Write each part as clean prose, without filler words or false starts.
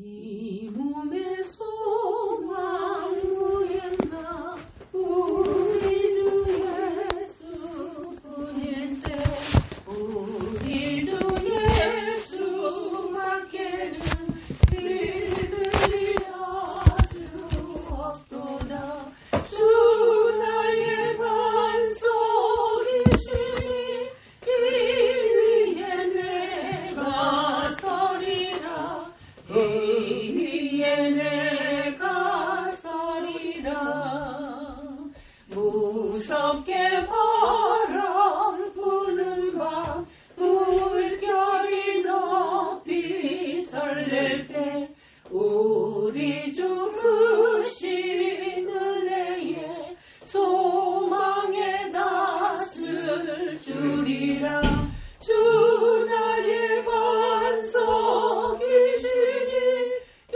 이 몸의 소망 무엔가 우리 주 예수뿐일세. 우리 주 예수밖에는 믿으리 아주 없도다. 주 나의 반석이시니 이 위에 내가 서리라. 이 위에 내가 서리라. 무섭게 바람 부는 밤 물결이 높이 설렐 때 우리 주 크신 은혜에 소망의 닷을 주리라. 주 나의 반석이시니 이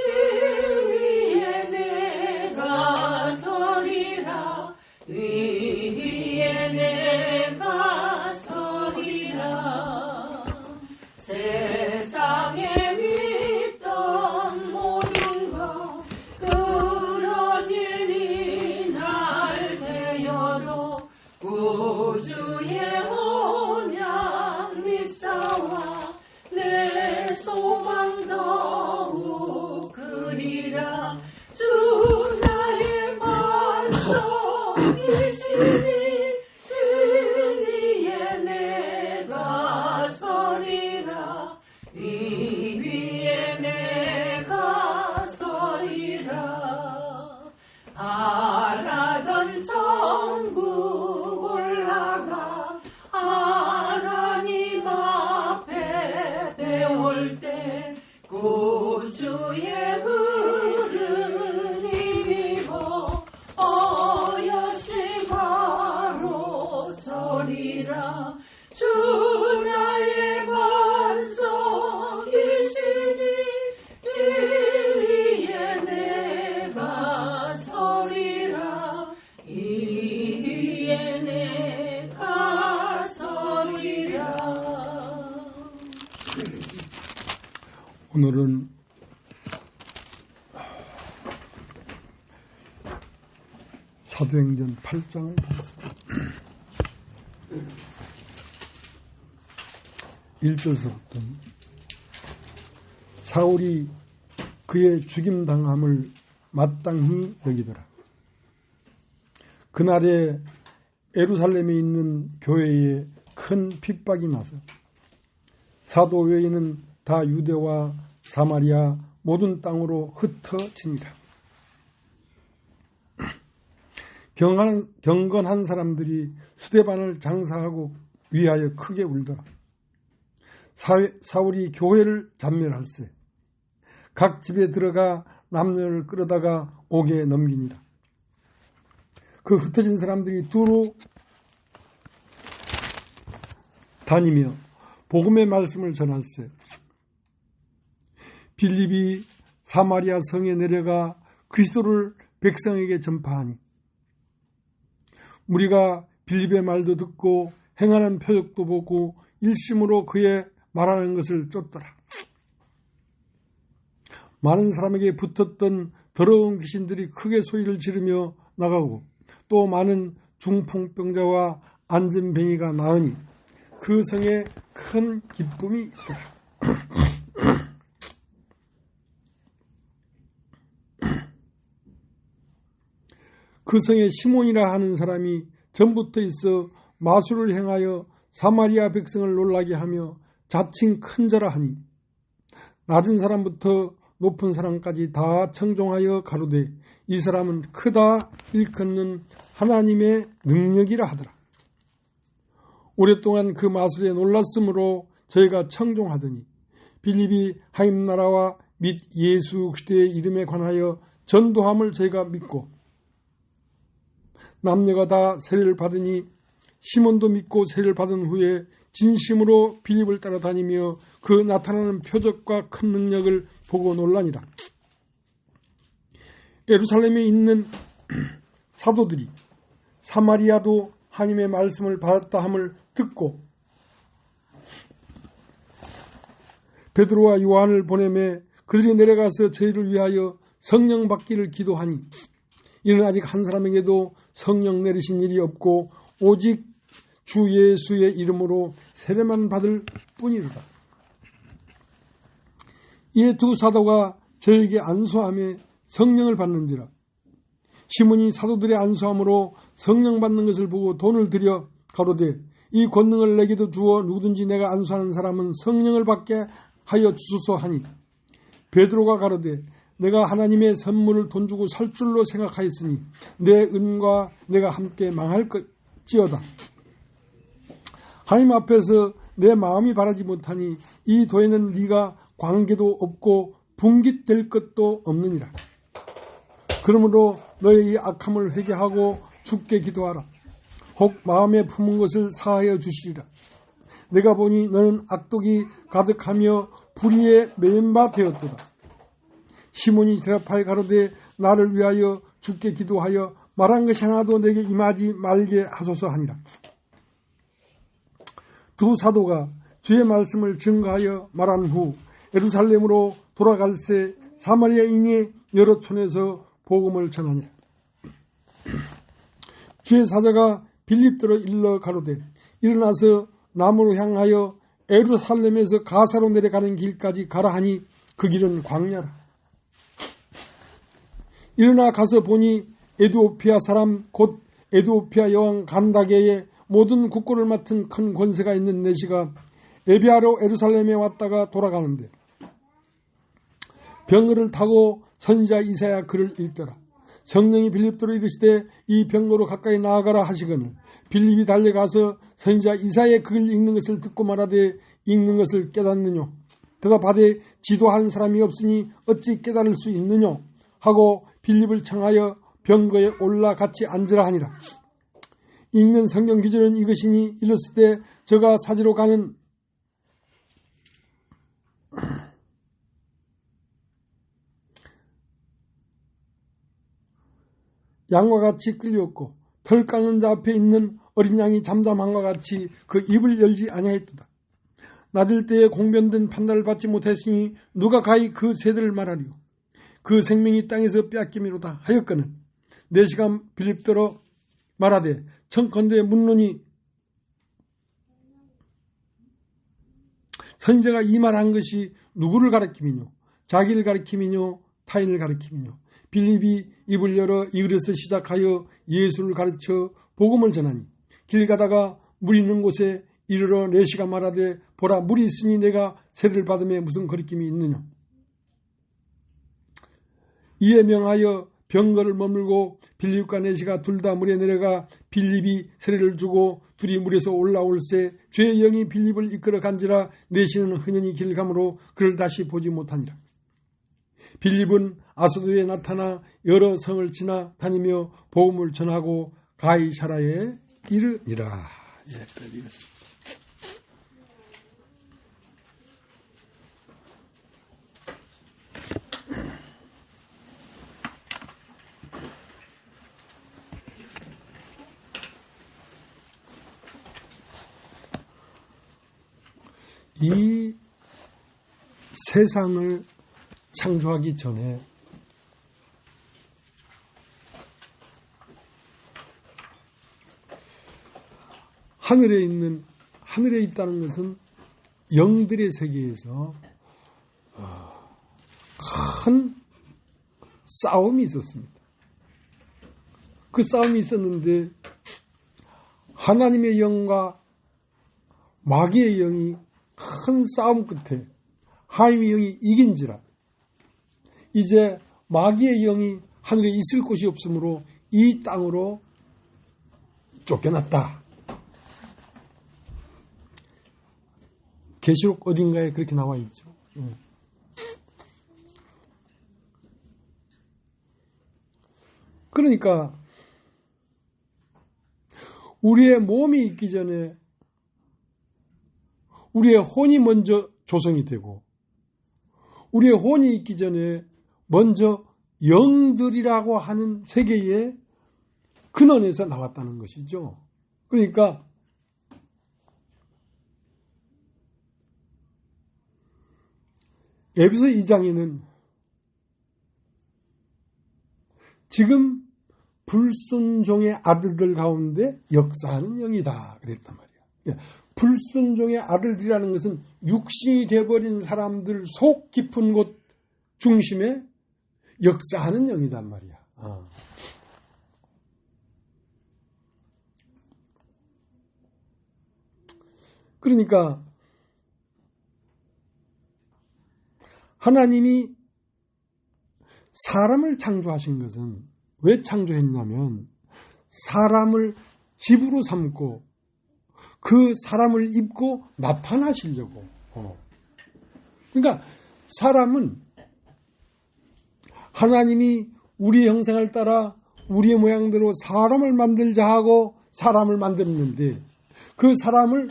위에 내가 서리라. 이 위에 내가 서리라. 세상에 믿던 모든 것 끊어지니 날 되어도 구주의 언약 믿사와 내 소망 더욱 크리라. 주 나의 반석이시니 그 위에 내가 서리라. 이 위에 내가 서리라. 바라던 천국 올라가 하나님 앞에 배울 때 구주의 흐름 힘입어 어여시 바로 서리라. 주 나의 반석이시니 이 위에 내가 서리라. 이 위에 내가 서리라. 오늘은 사도행전 8장을 보겠습니다. 1절서부터 사울이 그의 죽임당함을 마땅히 여기더라. 그날에 예루살렘에 있는 교회에 큰 핍박이 나서 사도 외에는 다 유대와 사마리아 모든 땅으로 흩어지니라. 경건한 사람들이 스데반을 장사하고 위하여 크게 울더라. 사울이 교회를 잔멸할세 각 집에 들어가 남녀를 끌어다가 옥에 넘기니라. 그 흩어진 사람들이 두루 다니며 복음의 말씀을 전할세. 빌립이 사마리아 성에 내려가 그리스도를 백성에게 전파하니 무리가 빌립의 말도 듣고 행하는 표적도 보고 일심으로 그의 말하는 것을 쫓더라. 많은 사람에게 붙었던 더러운 귀신들이 크게 소리를 지르며 나가고 또 많은 중풍병자와 안전뱅이가 나으니 그 성에 큰 기쁨이 있더라. 그 성에 시몬이라 하는 사람이 전부터 있어 마술을 행하여 사마리아 백성을 놀라게 하며 자칭 큰 자라 하니 낮은 사람부터 높은 사람까지 다 청종하여 가로되 이 사람은 크다 일컫는 하나님의 능력이라 하더라. 오랫동안 그 마술에 놀랐으므로 저희가 청종하더니 빌립이 하임 나라와 및 예수 그리스도의 이름에 관하여 전도함을 저희가 믿고 남녀가 다 세례를 받으니 시몬도 믿고 세례를 받은 후에 진심으로 빌립을 따라다니며 그 나타나는 표적과 큰 능력을 보고 놀라니라. 예루살렘에 있는 사도들이 사마리아도 하나님의 말씀을 받았다 함을 듣고 베드로와 요한을 보내매 그들이 내려가서 저희를 위하여 성령 받기를 기도하니 이는 아직 한 사람에게도 성령 내리신 일이 없고 오직 주 예수의 이름으로 세례만 받을 뿐이로다. 이에 두 사도가 저에게 안수함에 성령을 받는지라. 시몬이 사도들의 안수함으로 성령 받는 것을 보고 돈을 들여 가로되 이 권능을 내게도 주어 누구든지 내가 안수하는 사람은 성령을 받게 하여 주소서 하니 베드로가 가로되 내가 하나님의 선물을 돈 주고 살 줄로 생각하였으니 내 은과 내가 함께 망할 것지어다. 하나님 앞에서 내 마음이 바라지 못하니 이 도에는 네가 관계도 없고 분깃될 것도 없느니라. 그러므로 너의 이 악함을 회개하고 주께 기도하라. 혹 마음에 품은 것을 사하여 주시리라. 내가 보니 너는 악독이 가득하며 불의에 매인 바 되었도다. 시몬이 대답하여 가로되 나를 위하여 주께 기도하여 말한 것이 하나도 내게 임하지 말게 하소서 하니라. 두 사도가 주의 말씀을 증거하여 말한 후 예루살렘으로 돌아갈새 사마리아인이 여러 촌에서 복음을 전하니라. 주의 사자가 빌립더로 일러 가로되 일어나서 남으로 향하여 예루살렘에서 가사로 내려가는 길까지 가라 하니 그 길은 광야라. 일어나 가서 보니 에드오피아 사람 곧 에드오피아 여왕 간다게의 모든 국고를 맡은 큰 권세가 있는 내시가 에비아로 예루살렘에 왔다가 돌아가는데 병거를 타고 선지자 이사야 글을 읽더라. 성령이 빌립더로 이르시되 이 병거로 가까이 나아가라 하시거늘 빌립이 달려가서 선지자 이사야의 글을 읽는 것을 듣고 말하되 읽는 것을 깨닫느뇨. 대답하되 지도한 사람이 없으니 어찌 깨달을 수 있느뇨 하고 빌립을 청하여 병거에 올라 같이 앉으라 하니라. 읽는 성경 기준은 이것이니 일렀을 때 저가 사지로 가는 양과 같이 끌렸고 털 깎는 자 앞에 있는 어린 양이 잠잠함과 같이 그 입을 열지 아니하였도다. 낮을 때에 공변된 판단을 받지 못했으니 누가 가히 그 세대를 말하리요. 그 생명이 땅에서 빼앗김이로다 하였거늘 네 시간 빌립더러 말하되 청컨대 묻노니 선지자가 이 말한 것이 누구를 가리킴이뇨 자기를 가리킴이뇨 타인을 가리킴이뇨. 빌립이 입을 열어 이글에서 시작하여 예수를 가르쳐 복음을 전하니 길 가다가 물 있는 곳에 이르러 내시가 말하되 보라 물이 있으니 내가 세례를 받음에 무슨 거리낌이 있느냐. 이에 명하여 병거를 머물고 빌립과 내시가 둘 다 물에 내려가 빌립이 세례를 주고 둘이 물에서 올라올새 주의 영이 빌립을 이끌어 간지라 내시는 흔연히 길 가므로 그를 다시 보지 못하니라. 빌립은 아소도에 나타나 여러 성을 지나 다니며 복음을 전하고 가이사라에 이르니라. 이 세상을 창조하기 전에 하늘에 있다는 것은 영들의 세계에서 큰 싸움이 있었습니다. 그 싸움이 있었는데 하나님의 영과 마귀의 영이 큰 싸움 끝에 하나님의 영이 이긴지라 이제 마귀의 영이 하늘에 있을 곳이 없으므로 이 땅으로 쫓겨났다. 계시록 어딘가에 그렇게 나와 있죠. 그러니까 우리의 몸이 있기 전에 우리의 혼이 먼저 조성이 되고 우리의 혼이 있기 전에 먼저 영들이라고 하는 세계의 근원에서 나왔다는 것이죠. 그러니까 에베소 2장에는 지금 불순종의 아들들 가운데 역사하는 영이다 그랬단 말이야. 불순종의 아들들이라는 것은 육신이 되어버린 사람들 속 깊은 곳 중심에 역사하는 영이단 말이야. 그러니까 하나님이 사람을 창조하신 것은 왜 창조했냐면 사람을 집으로 삼고 그 사람을 입고 나타나시려고. 그러니까 사람은 하나님이 우리의 형상을 따라 우리의 모양대로 사람을 만들자 하고 사람을 만들었는데 그 사람을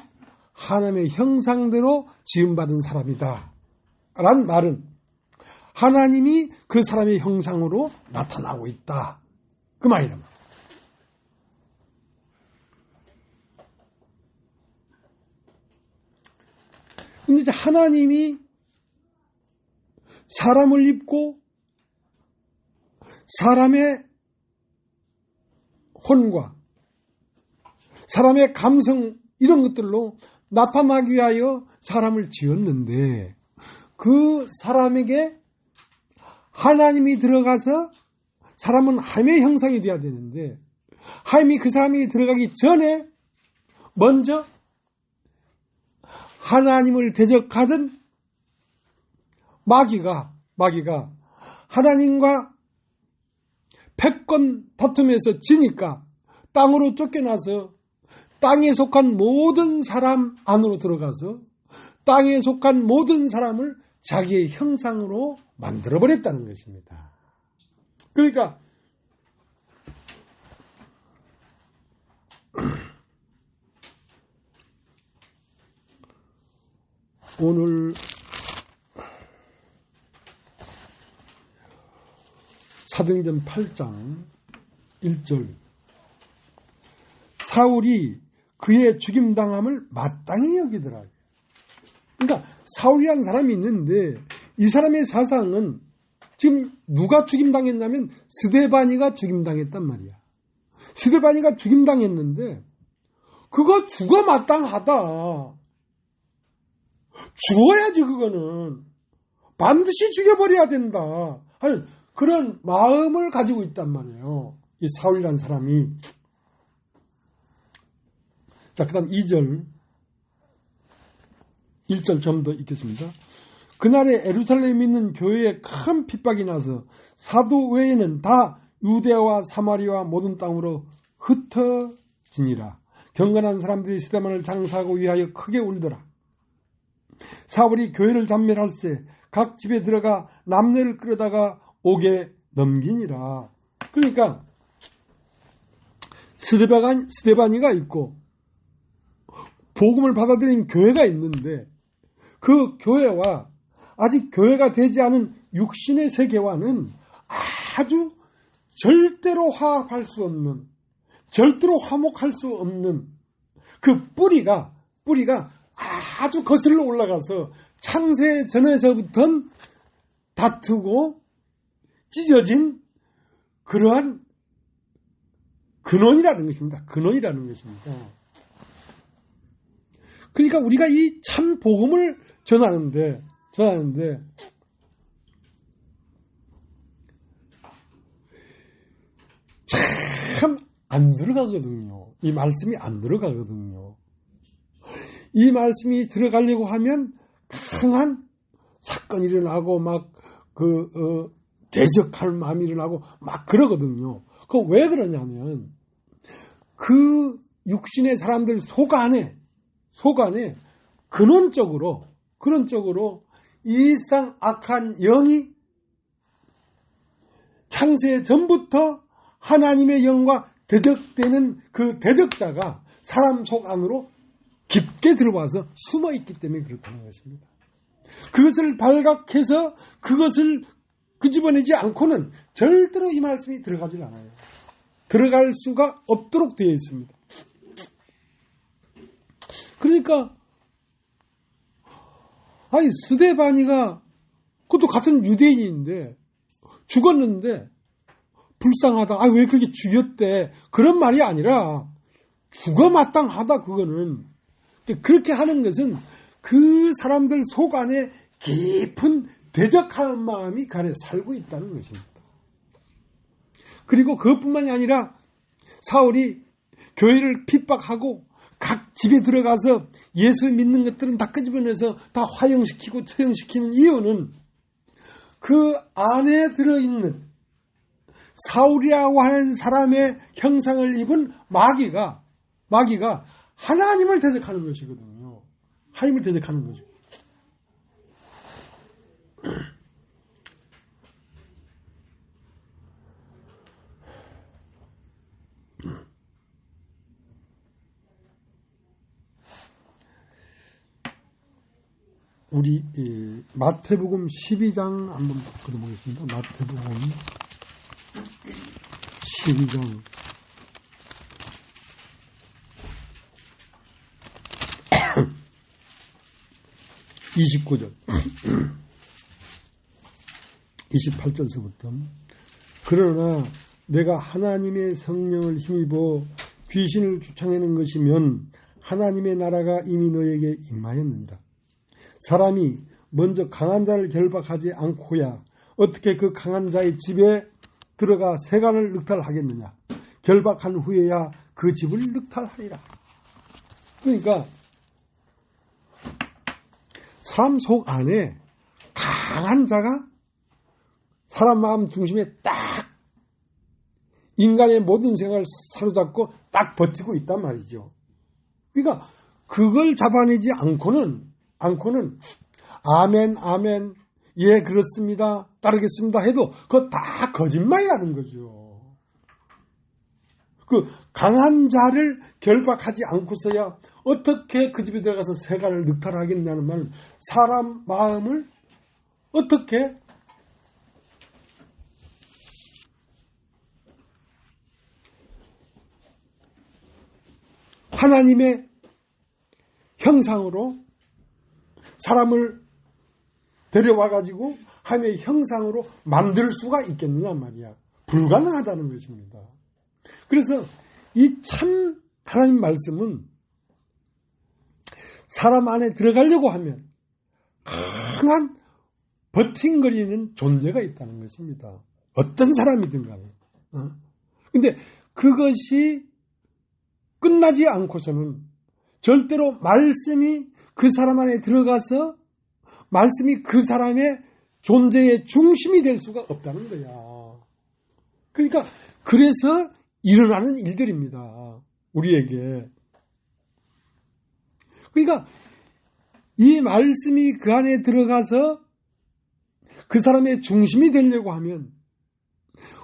하나님의 형상대로 지음받은 사람이다 라는 말은 하나님이 그 사람의 형상으로 나타나고 있다 그 말이란 말이야. 근데 이제 하나님이 사람을 입고 사람의 혼과 사람의 감성 이런 것들로 나타나기 위하여 사람을 지었는데 그 사람에게 하나님이 들어가서 사람은 하나님의 형상이 되어야 되는데 하나님이 그 사람이 들어가기 전에 먼저 하나님을 대적하던 마귀가 하나님과 패권 다툼에서 지니까 땅으로 쫓겨나서 땅에 속한 모든 사람 안으로 들어가서 땅에 속한 모든 사람을 자기의 형상으로 만들어버렸다는 것입니다. 그러니까 오늘 사도행전 8장 1절 사울이 그의 죽임당함을 마땅히 여기더라. 그러니까 사울이라는 사람이 있는데 이 사람의 사상은 지금 누가 죽임당했냐면 스데바니가 죽임당했단 말이야. 스데바니가 죽임당했는데 그거 죽어 마땅하다. 죽어야지 그거는. 반드시 죽여버려야 된다. 하는 그런 마음을 가지고 있단 말이에요. 이 사울이라는 사람이. 자, 그 다음 2절. 1절 좀 더 읽겠습니다. 그날에 예루살렘에 있는 교회에 큰 핍박이 나서 사도 외에는 다 유대와 사마리아 모든 땅으로 흩어지니라. 경건한 사람들이 스데반을 장사하고 위하여 크게 울더라. 사울이 교회를 잠멸할세 각 집에 들어가 남녀를 끌어다가 옥에 넘기니라. 그러니까 스데바니가 있고 복음을 받아들인 교회가 있는데 그 교회와 아직 교회가 되지 않은 육신의 세계와는 아주 절대로 화합할 수 없는, 절대로 화목할 수 없는 그 뿌리가 아주 거슬러 올라가서 창세 전에서부터 다투고 찢어진 그러한 근원이라는 것입니다. 근원이라는 것입니다. 그러니까 우리가 이 참 복음을 전하는데 참 안 들어가거든요. 이 말씀이 안 들어가거든요. 이 말씀이 들어가려고 하면 강한 사건이 일어나고 막 대적할 마음이 일어나고 막 그러거든요. 그 왜 그러냐면 그 육신의 사람들 속 안에 근원적으로 이상 악한 영이 창세 전부터 하나님의 영과 대적되는 그 대적자가 사람 속 안으로 깊게 들어와서 숨어 있기 때문에 그렇다는 것입니다. 그것을 발각해서 그것을 끄집어내지 않고는 절대로 이 말씀이 들어가질 않아요. 들어갈 수가 없도록 되어 있습니다. 그러니까 스데바니가 그것도 같은 유대인인데 죽었는데 불쌍하다. 왜 그렇게 죽였대. 그런 말이 아니라 죽어 마땅하다. 그거는. 그렇게 하는 것은 그 사람들 속 안에 깊은 대적하는 마음이 그 안에 살고 있다는 것입니다. 그리고 그것뿐만이 아니라 사울이 교회를 핍박하고 각 집에 들어가서 예수 믿는 것들은 다 끄집어내서 다 화형시키고 처형시키는 이유는 그 안에 들어있는 사울이라고 하는 사람의 형상을 입은 마귀가 하나님을 대적하는 것이거든요. 하나님을 대적하는 거죠. 우리 마태복음 12장 한번 읽어보겠습니다. 마태복음 12장 29절 28절서부터 그러나 내가 하나님의 성령을 힘입어 귀신을 쫓아내는 것이면 하나님의 나라가 이미 너에게 임하였느니라. 사람이 먼저 강한 자를 결박하지 않고야 어떻게 그 강한 자의 집에 들어가 세간을 늑탈하겠느냐. 결박한 후에야 그 집을 늑탈하리라. 그러니까 사람 속 안에 강한 자가 사람 마음 중심에 딱 인간의 모든 생활을 사로잡고 딱 버티고 있단 말이죠. 그러니까 그걸 잡아내지 않고는 아멘 예 그렇습니다 따르겠습니다 해도 그거 다 거짓말이라는 거죠. 그 강한 자를 결박하지 않고서야 어떻게 그 집에 들어가서 세간을 늑탈하겠냐는 말은 사람 마음을 어떻게 하나님의 형상으로 사람을 데려와가지고 하나님의 형상으로 만들 수가 있겠느냐 말이야. 불가능하다는 것입니다. 그래서 이 참 하나님 말씀은 사람 안에 들어가려고 하면 강한 버팅거리는 존재가 있다는 것입니다. 어떤 사람이든 간에. 근데 그것이 끝나지 않고서는 절대로 말씀이 그 사람 안에 들어가서 말씀이 그 사람의 존재의 중심이 될 수가 없다는 거야. 그러니까 그래서 일어나는 일들입니다. 우리에게. 그러니까 이 말씀이 그 안에 들어가서 그 사람의 중심이 되려고 하면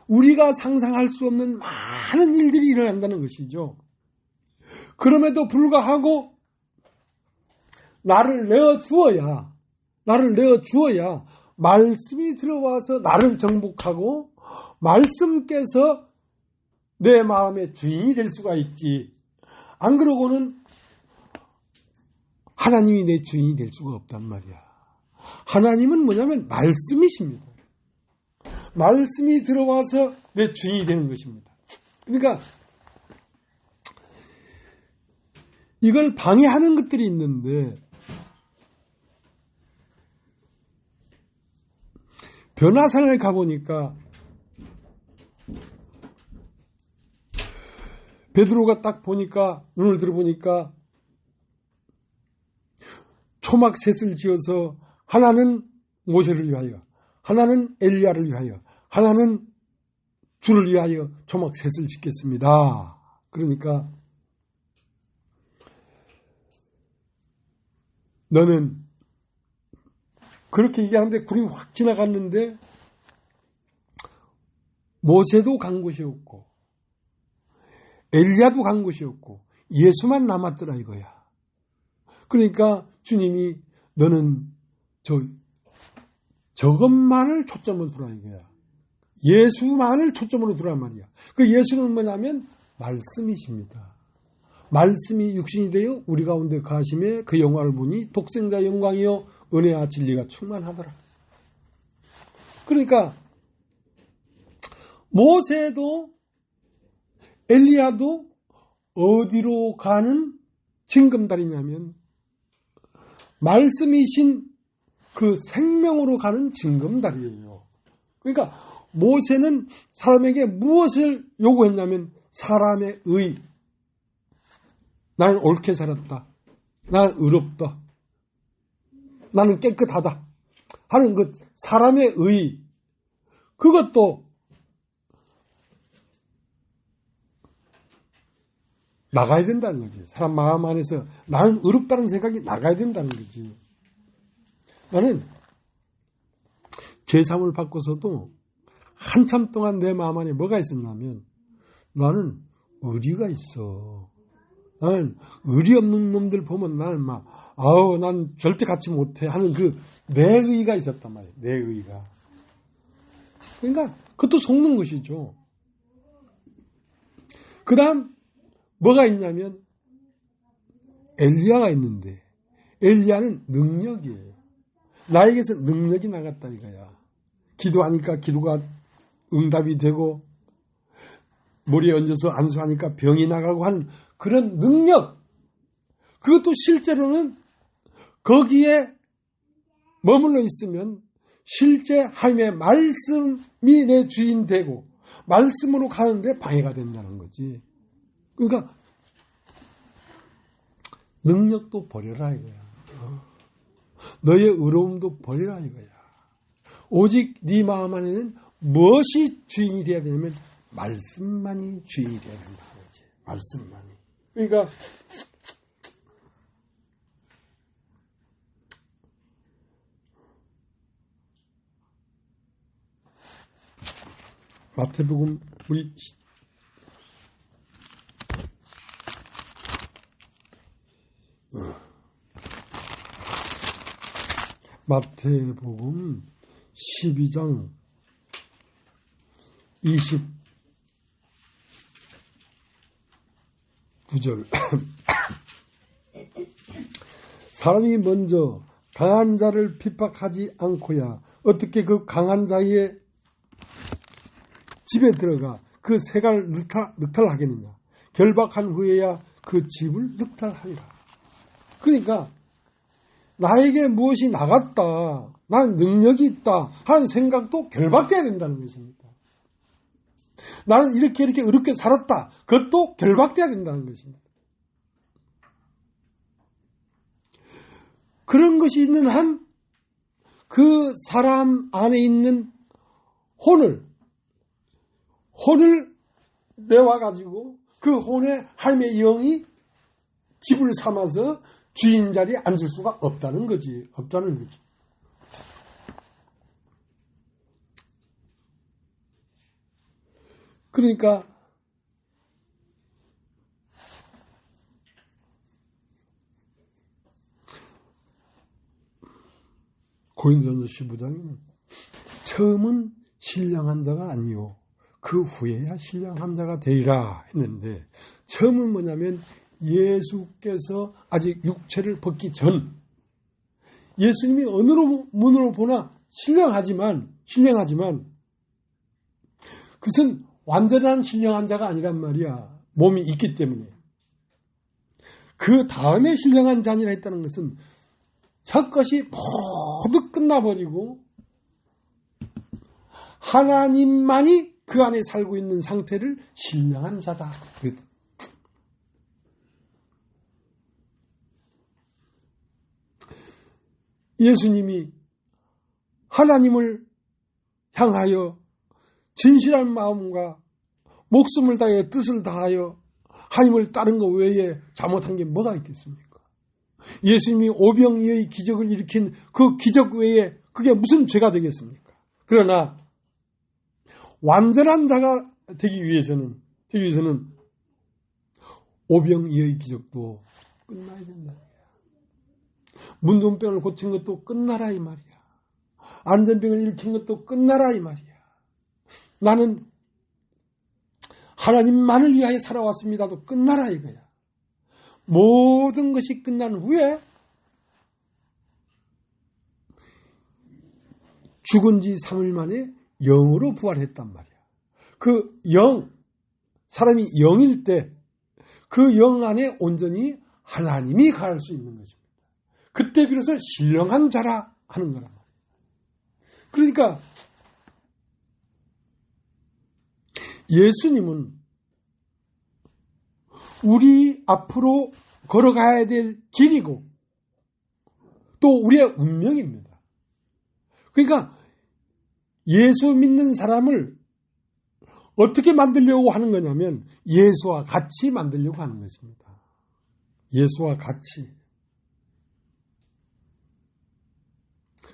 우리가 상상할 수 없는 많은 일들이 일어난다는 것이죠. 그럼에도 불구하고 나를 내어주어야 말씀이 들어와서 나를 정복하고 말씀께서 내 마음의 주인이 될 수가 있지. 안 그러고는 하나님이 내 주인이 될 수가 없단 말이야. 하나님은 뭐냐면 말씀이십니다. 말씀이 들어와서 내 주인이 되는 것입니다. 그러니까 이걸 방해하는 것들이 있는데 변화산에 가보니까 베드로가 딱 보니까 눈을 들어보니까 초막 셋을 지어서 하나는 모세를 위하여 하나는 엘리야를 위하여 하나는 주를 위하여 초막 셋을 짓겠습니다. 그러니까 너는 그렇게 얘기하는데 구름이 확 지나갔는데 모세도 간 곳이 없고 엘리야도 간 곳이 없고 예수만 남았더라 이거야. 그러니까 주님이 너는 저것만을 초점으로 두라 이거야. 예수만을 초점으로 두란 말이야. 그 예수는 뭐냐면 말씀이십니다. 말씀이 육신이 되어 우리 가운데 가심에 그 영광을 보니 독생자 영광이요 은혜와 진리가 충만하더라. 그러니까 모세도 엘리야도 어디로 가는 징검다리냐면 말씀이신 그 생명으로 가는 징검다리예요. 그러니까 모세는 사람에게 무엇을 요구했냐면 사람의 의. 나는 옳게 살았다. 나는 의롭다. 나는 깨끗하다. 하는 그 사람의 의. 그것도 나가야 된다는 거지. 사람 마음 안에서 나는 의롭다는 생각이 나가야 된다는 거지. 나는 죄사함을 받고서도 한참 동안 내 마음 안에 뭐가 있었냐면 나는 의리가 있어. 나는 의리 없는 놈들 보면 나는 막 아우 난 절대 같이 못해 하는 그 내 의가 있었단 말이에요. 내 의가. 그러니까 그것도 속는 것이죠. 그 다음 뭐가 있냐면 엘리야가 있는데 엘리야는 능력이에요. 나에게서 능력이 나갔다 이거야. 기도하니까 기도가 응답이 되고 머리에 얹어서 안수하니까 병이 나가고 하는 그런 능력. 그것도 실제로는 거기에 머물러 있으면 실제 하나님의 말씀이 내 주인 되고 말씀으로 가는데 방해가 된다는 거지. 그러니까 능력도 버려라 이거야. 너의 의로움도 버려라 이거야. 오직 네 마음 안에는 무엇이 주인이 되어야 되냐면 말씀만이 주인이 되어야 된다는 거지. 말씀만이. 그러니까 마태복음 우리 마태복음 12장 29절 사람이 먼저 강한 자를 핍박하지 않고야 어떻게 그 강한 자의 집에 들어가 그 세간을 늑탈하겠느냐. 결박한 후에야 그 집을 늑탈하리라. 그러니까 나에게 무엇이 나갔다, 난 능력이 있다 하는 생각도 결박돼야 된다는 것입니다. 나는 이렇게 어렵게 살았다. 그것도 결박돼야 된다는 것입니다. 그런 것이 있는 한 그 사람 안에 있는 혼을 내와가지고 그 혼에 하나님의 영이 집을 삼아서 주인 자리에 앉을 수가 없다는 거지. 없다는 거지. 그러니까 고린도전서 15장에는 처음은 신령한 자가 아니요 그 후에야 신령한 자가 되리라 했는데 처음은 뭐냐면 예수께서 아직 육체를 벗기 전 예수님이 어느 문으로 보나 신령하지만 그것은 완전한 신령한 자가 아니란 말이야. 몸이 있기 때문에. 그 다음에 신령한 자니라 했다는 것은 첫 것이 모두 끝나버리고 하나님만이 그 안에 살고 있는 상태를 신령한 자다. 예수님이 하나님을 향하여 진실한 마음과 목숨을 다하여 뜻을 다하여 하나님을 따른 것 외에 잘못한 게 뭐가 있겠습니까? 예수님이 오병이어의 기적을 일으킨 그 기적 외에 그게 무슨 죄가 되겠습니까? 그러나 완전한 자가 되기 위해서는 오병이어의 기적도 끝나야 된다. 문둥병을 고친 것도 끝나라 이 말이야. 안전병을 일으킨 것도 끝나라 이 말이야. 나는 하나님만을 위하여 살아왔습니다도 끝나라 이거야. 모든 것이 끝난 후에 죽은 지 3일 만에 영으로 부활했단 말이야. 그 영, 사람이 영일 때 그 영 안에 온전히 하나님이 가할 수 있는 것입니다. 그때 비로소 신령한 자라 하는 거란 말이야. 그러니까 예수님은 우리 앞으로 걸어가야 될 길이고 또 우리의 운명입니다. 그러니까 예수 믿는 사람을 어떻게 만들려고 하는 거냐면 예수와 같이 만들려고 하는 것입니다. 예수와 같이.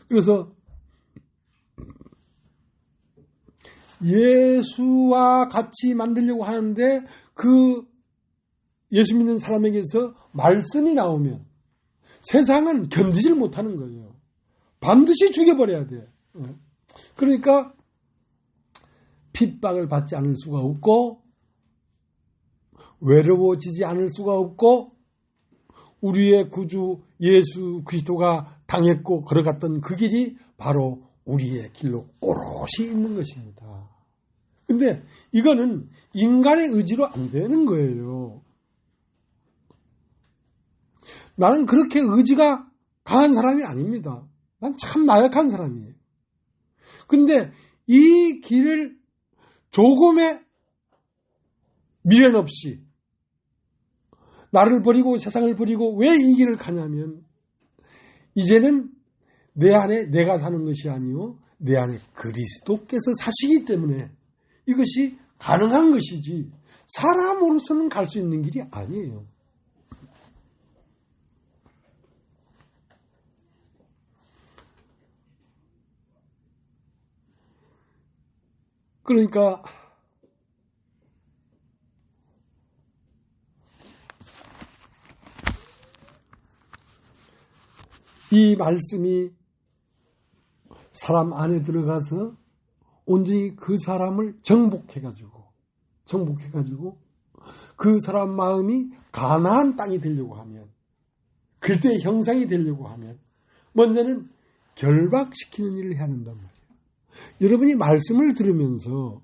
그래서 예수와 같이 만들려고 하는데 그 예수 믿는 사람에게서 말씀이 나오면 세상은 견디질 못하는 거예요. 반드시 죽여버려야 돼. 그러니까 핍박을 받지 않을 수가 없고 외로워지지 않을 수가 없고 우리의 구주 예수 그리스도가 당했고 걸어갔던 그 길이 바로 우리의 길로 오롯이 있는 것입니다. 근데 이거는 인간의 의지로 안 되는 거예요. 나는 그렇게 의지가 강한 사람이 아닙니다. 난 참 나약한 사람이에요. 근데 이 길을 조금의 미련 없이 나를 버리고 세상을 버리고 왜 이 길을 가냐면 이제는 내 안에 내가 사는 것이 아니요 내 안에 그리스도께서 사시기 때문에 이것이 가능한 것이지 사람으로서는 갈 수 있는 길이 아니에요. 그러니까 이 말씀이 사람 안에 들어가서 온전히 그 사람을 정복해가지고 그 사람 마음이 가나안 땅이 되려고 하면 그리스도의 형상이 되려고 하면 먼저는 결박시키는 일을 해야 한단 말이에요. 여러분이 말씀을 들으면서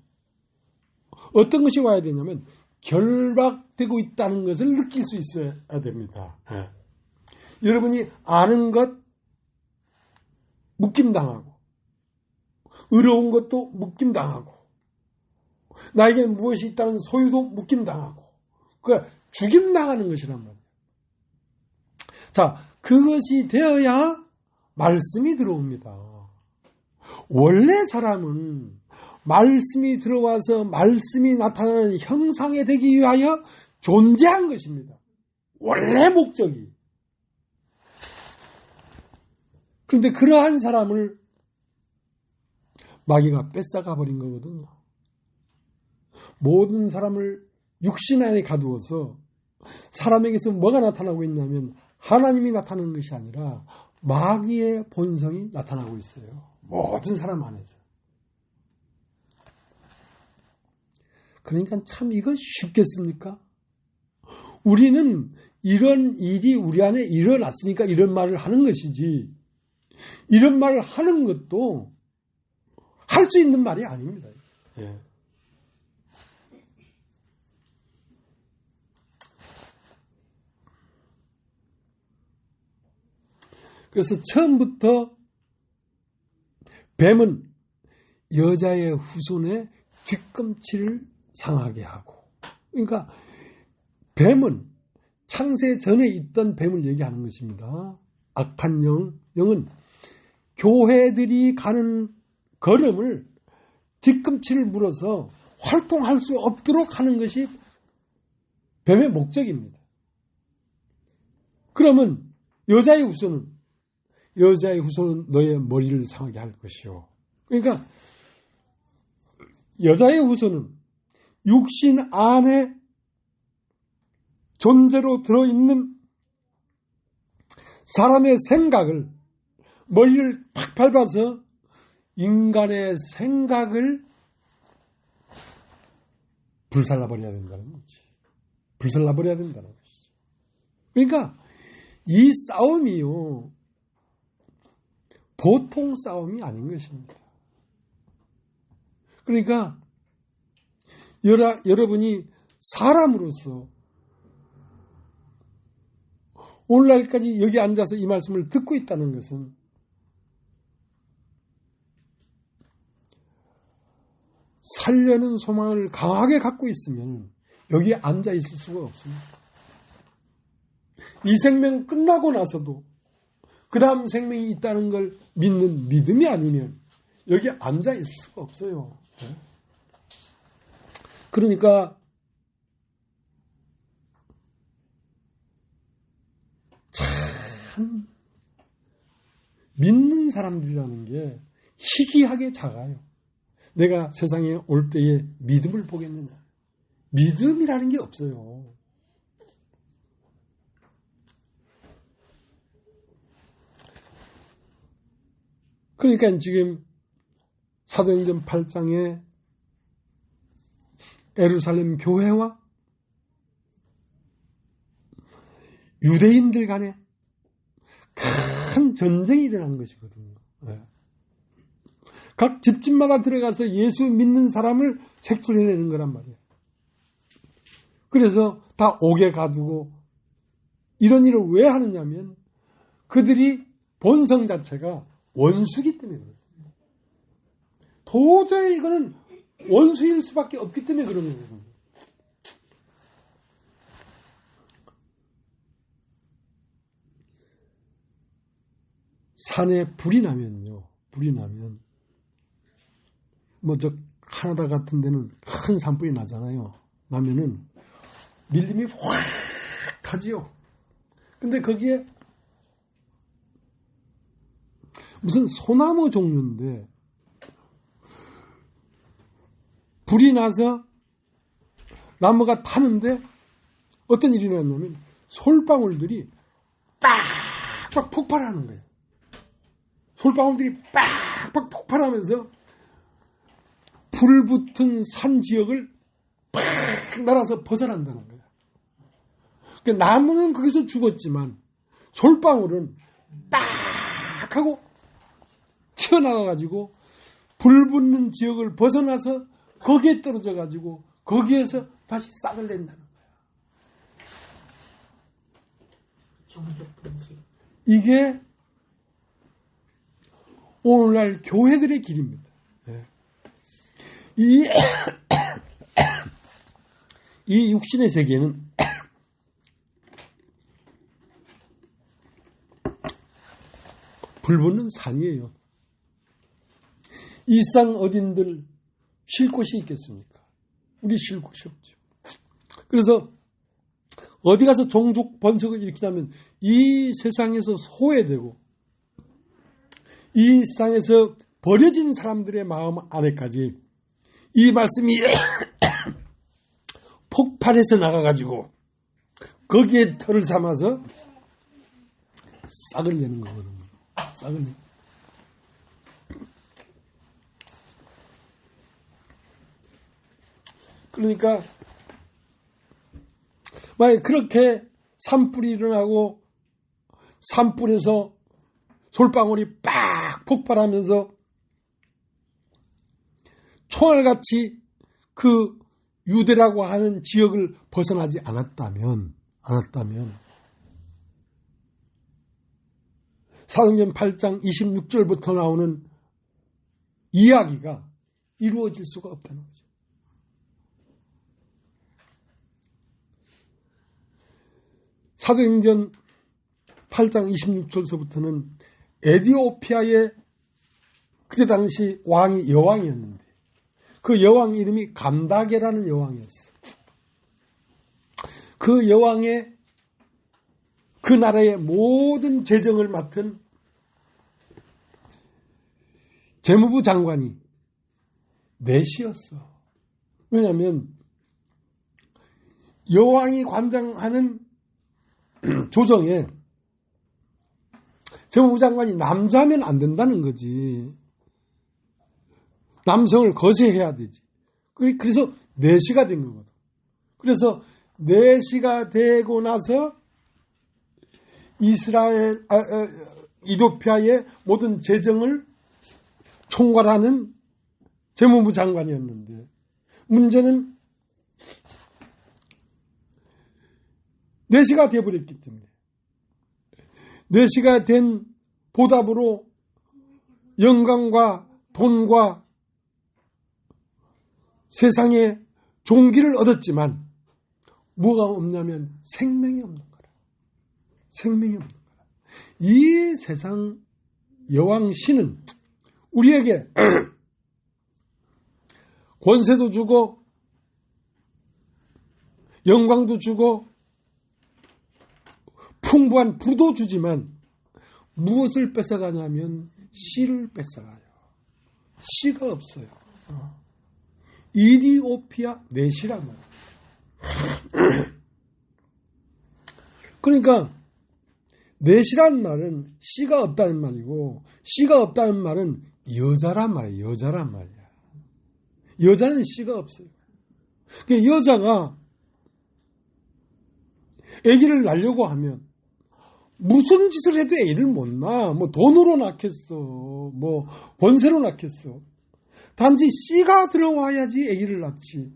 어떤 것이 와야 되냐면 결박되고 있다는 것을 느낄 수 있어야 됩니다. 여러분이 아는 것 묶임당하고 의로운 것도 묶임당하고 나에게 무엇이 있다는 소유도 묶임당하고 그러니까 죽임당하는 것이란 말이에요. 자, 그것이 되어야 말씀이 들어옵니다. 원래 사람은 말씀이 들어와서 말씀이 나타나는 형상이 되기 위하여 존재한 것입니다. 원래 목적이. 그런데 그러한 사람을 마귀가 뺏어가 버린 거거든요. 모든 사람을 육신 안에 가두어서 사람에게서 뭐가 나타나고 있냐면 하나님이 나타나는 것이 아니라 마귀의 본성이 나타나고 있어요. 모든 사람 안에서. 그러니까 참 이거 쉽겠습니까? 우리는 이런 일이 우리 안에 일어났으니까 이런 말을 하는 것이지 이런 말을 하는 것도 할 수 있는 말이 아닙니다. 예. 그래서 처음부터 뱀은 여자의 후손의 뒤꿈치를 상하게 하고 그러니까 뱀은 창세 전에 있던 뱀을 얘기하는 것입니다. 악한 영은 교회들이 가는 걸음을 뒤꿈치를 물어서 활동할 수 없도록 하는 것이 뱀의 목적입니다. 그러면 여자의 후손은 너의 머리를 상하게 할 것이요. 그러니까 여자의 후손은 육신 안에 존재로 들어있는 사람의 생각을 머리를 팍 밟아서 인간의 생각을 불살라버려야 된다는 거지. 불살라버려야 된다는 것이죠. 그러니까 이 싸움이요. 보통 싸움이 아닌 것입니다. 그러니까 여러분이 사람으로서 오늘날까지 여기 앉아서 이 말씀을 듣고 있다는 것은 살려는 소망을 강하게 갖고 있으면 여기에 앉아 있을 수가 없습니다. 이 생명 끝나고 나서도 그 다음 생명이 있다는 걸 믿는 믿음이 아니면 여기 앉아 있을 수가 없어요. 그러니까 참 믿는 사람들이라는 게 희귀하게 작아요. 내가 세상에 올 때에 믿음을 보겠느냐. 믿음이라는 게 없어요. 그러니까 지금 사도행전 8장에 예루살렘 교회와 유대인들 간에 큰 전쟁이 일어난 것이거든요. 네. 각 집집마다 들어가서 예수 믿는 사람을 색출해내는 거란 말이에요. 그래서 다 옥에 가두고 이런 일을 왜 하느냐면 그들이 본성 자체가 원수기 때문에 그렇습니다. 도저히 이거는 원수일 수밖에 없기 때문에 그런 거예요. 산에 불이 나면 저 카나다 같은 데는 큰 산불이 나잖아요. 나면은 밀림이 확 타지요. 근데 거기에 무슨 소나무 종류인데 불이 나서 나무가 타는데 어떤 일이 났냐면 솔방울들이 빡빡 폭발하는 거예요. 솔방울들이 빡빡 폭발하면서 불 붙은 산 지역을 팍 날아서 벗어난다는 거예요. 그러니까 나무는 거기서 죽었지만 솔방울은 빡 하고 튀어나가가지고 불 붙는 지역을 벗어나서 거기에 떨어져가지고 거기에서 다시 싹을 낸다는 거예요. 종족 분식. 이게 오늘날 교회들의 길입니다. 네. 이 육신의 세계는 불붙는 산이에요. 이 산 어딘들 쉴 곳이 있겠습니까? 우리 쉴 곳이 없죠. 그래서 어디 가서 종족 번식을 일으키냐면 이 세상에서 소외되고 이 세상에서 버려진 사람들의 마음 안에까지 이 말씀이 폭발해서 나가가지고 거기에 털을 삼아서 싹을 내는 거거든요. 싹을 내는. 그러니까 만약 그렇게 산불이 일어나고 산불에서 솔방울이 빡 폭발하면서 총알같이 그 유대라고 하는 지역을 벗어나지 않았다면 사도행전 8장 26절부터 나오는 이야기가 이루어질 수가 없다는 거죠. 사도행전 8장 26절서부터는 에디오피아의 그때 당시 왕이 여왕이었는데 그 여왕 이름이 감다게라는 여왕이었어요. 그 여왕의 그 나라의 모든 재정을 맡은 재무부 장관이 넷이었어. 왜냐하면 여왕이 관장하는 조정에 재무부 장관이 남자면 안 된다는 거지. 남성을 거세해야 되지. 그래서 넷이가 된 거거든. 그래서 넷이가 되고 나서 이도피아의 모든 재정을 총괄하는 재무부 장관이었는데 문제는 뇌시가 되어버렸기 때문에 뇌시가 된 보답으로 영광과 돈과 세상에 종기를 얻었지만 뭐가 없냐면 생명이 없는 거라. 생명이 없는 거라. 이 세상 여왕 신은 우리에게 권세도 주고 영광도 주고 풍부한 부도 주지만 무엇을 뺏어가냐면 씨를 뺏어가요. 씨가 없어요. 이디오피아 넷이란 말이에요. 그러니까 넷이란 말은 씨가 없다는 말이고 씨가 없다는 말은 여자란 말이에요. 여자란 말이야. 여자는 씨가 없어요. 그러니까 여자가 아기를 낳으려고 하면 무슨 짓을 해도 애를 못 낳아. 뭐 돈으로 낳겠어. 뭐 권세로 낳겠어. 단지 씨가 들어와야지 아기를 낳지.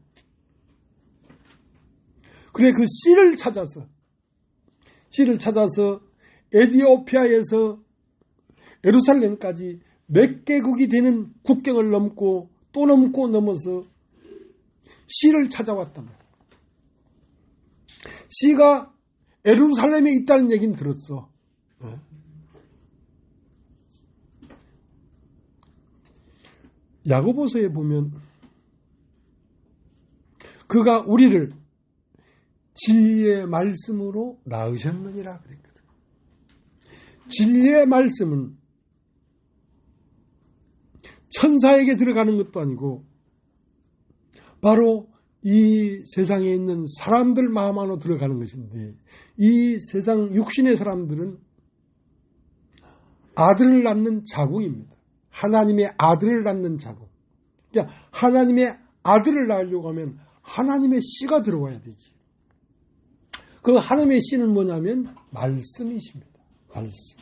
그래 그 씨를 찾아서 에티오피아에서 예루살렘까지 몇 개국이 되는 국경을 넘고 또 넘고 넘어서 씨를 찾아왔단 말이야. 씨가 예루살렘에 있다는 얘기는 들었어. 야고보서에 보면 그가 우리를 진리의 말씀으로 낳으셨느니라 그랬거든. 진리의 말씀은 천사에게 들어가는 것도 아니고 바로 이 세상에 있는 사람들 마음 안으로 들어가는 것인데 이 세상 육신의 사람들은 아들을 낳는 자궁입니다. 하나님의 아들을 낳는 자궁. 그러니까 하나님의 아들을 낳으려고 하면 하나님의 씨가 들어와야 되지. 그 하나님의 씨는 뭐냐면 말씀이십니다. 말씀.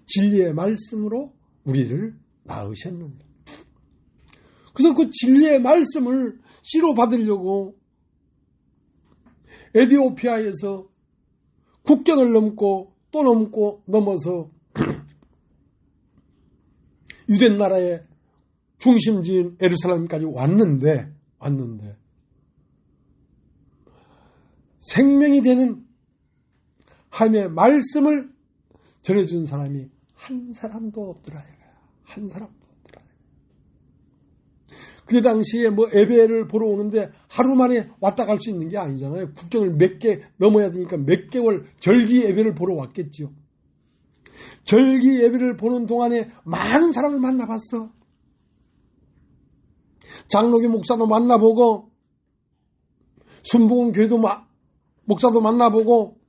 진리의 말씀으로 우리를 낳으셨느니라. 그래서 그 진리의 말씀을 씨로 받으려고 에티오피아에서 국경을 넘고 또 넘고 넘어서 유대 나라의 중심지인 예루살렘까지 왔는데 생명이 되는 하나님의 말씀을 전해준 사람이 한 사람도 없더라. 한 사람도 없더라. 그 당시에 뭐 예배를 보러 오는데 하루 만에 왔다 갈 수 있는 게 아니잖아요. 국경을 몇 개 넘어야 되니까 몇 개월 절기 예배를 보러 왔겠죠. 절기 예배를 보는 동안에 많은 사람을 만나봤어. 장로교 목사도 만나보고 순복음 교회도 목사도 만나보고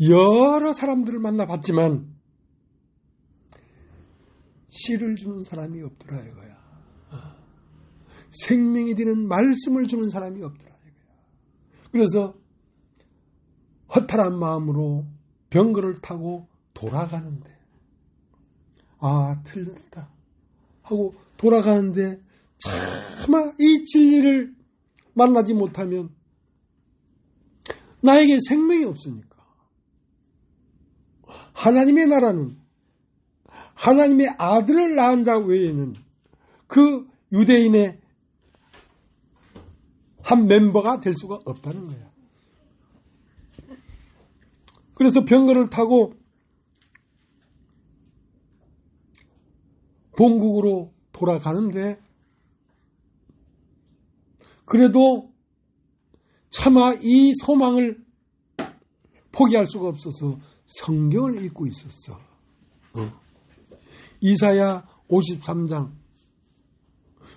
여러 사람들을 만나봤지만 씨를 주는 사람이 없더라 이거야. 생명이 되는 말씀을 주는 사람이 없더라 이거야. 그래서 허탈한 마음으로 병거를 타고 돌아가는데 틀렸다 하고 돌아가는데 차마 이 진리를 만나지 못하면 나에게 생명이 없으니까. 하나님의 나라는 하나님의 아들을 낳은 자 외에는 그 유대인의 한 멤버가 될 수가 없다는 거야. 그래서 병거를 타고 본국으로 돌아가는데 그래도 차마 이 소망을 포기할 수가 없어서 성경을 읽고 있었어. 이사야 53장.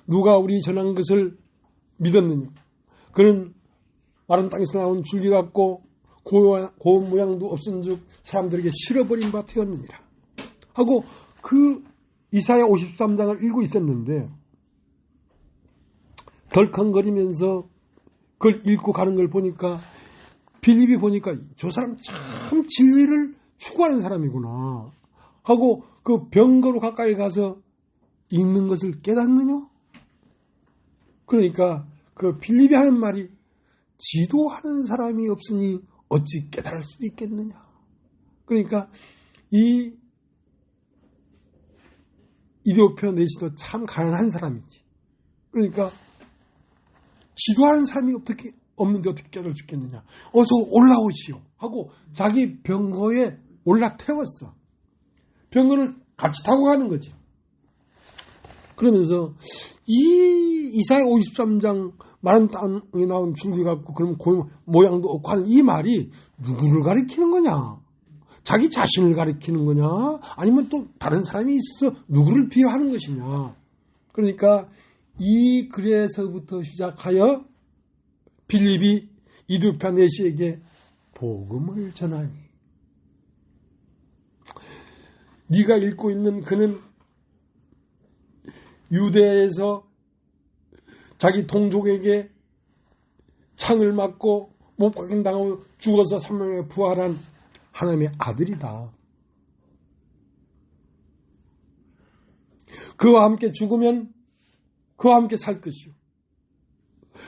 누가 우리 전한 것을 믿었느냐. 그는 마른 땅에서 나온 줄기 같고 고운 모양도 없은즉 사람들에게 실어버린 바 되었느니라 하고 그 이사야 53장을 읽고 있었는데 덜컹거리면서 그걸 읽고 가는 걸 보니까 빌립이 보니까 저 사람 참 진리를 추구하는 사람이구나 하고 그 병거로 가까이 가서 읽는 것을 깨닫느냐? 그러니까 그 빌립이 하는 말이 지도하는 사람이 없으니 어찌 깨달을 수도 있겠느냐. 그러니까 이 이디오피아 내시도 참 가난한 사람이지. 그러니까 지도하는 사람이 없는데 어떻게 깨달을 수 있겠느냐. 어서 올라오시오 하고 자기 병거에 올라태웠어. 병거를 같이 타고 가는 거지. 그러면서 이 이사야 53장 마른 땅에 나온 줄기 같고 그러면 모양도 없고 하는 이 말이 누구를 가리키는 거냐? 자기 자신을 가리키는 거냐? 아니면 또 다른 사람이 있어 누구를 비유하는 것이냐? 그러니까 이 글에서부터 시작하여 빌립이 이디오피아 내시에게 복음을 전하니 네가 읽고 있는 그는 유대에서 자기 동족에게 창을 맞고 못박임당하고 죽어서 3일 부활한 하나님의 아들이다. 그와 함께 죽으면 그와 함께 살 것이요.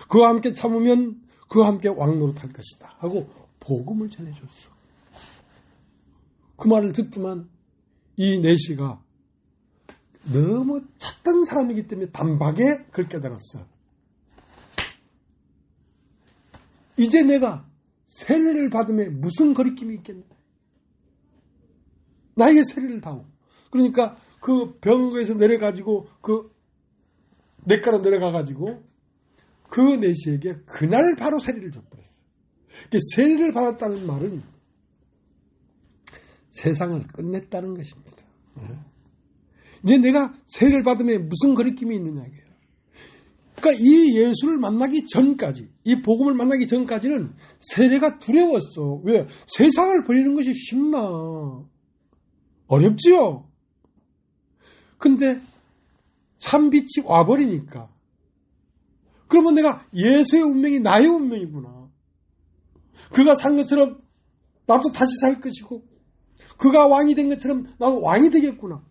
그와 함께 참으면 그와 함께 왕노릇할 것이다. 하고 복음을 전해줬어. 그 말을 듣지만 이 내시가 너무 찼던 사람이기 때문에 단박에 그걸 깨달았어. 이제 내가 세례를 받음에 무슨 거리낌이 있겠나? 나에게 세례를 다오. 그러니까 그 병거에서 내려가지고 그 냇가로 내려가가지고 그 내시에게 그날 바로 세례를 줬버렸어. 세례를 받았다는 말은 세상을 끝냈다는 것입니다. 이제 내가 세례를 받음에 무슨 거리낌이 있느냐 이게요. 그러니까 이 예수를 만나기 전까지, 이 복음을 만나기 전까지는 세례가 두려웠어. 왜? 세상을 버리는 것이 쉽나? 어렵지요? 근데 참빛이 와버리니까. 그러면 내가 예수의 운명이 나의 운명이구나. 그가 산 것처럼 나도 다시 살 것이고, 그가 왕이 된 것처럼 나도 왕이 되겠구나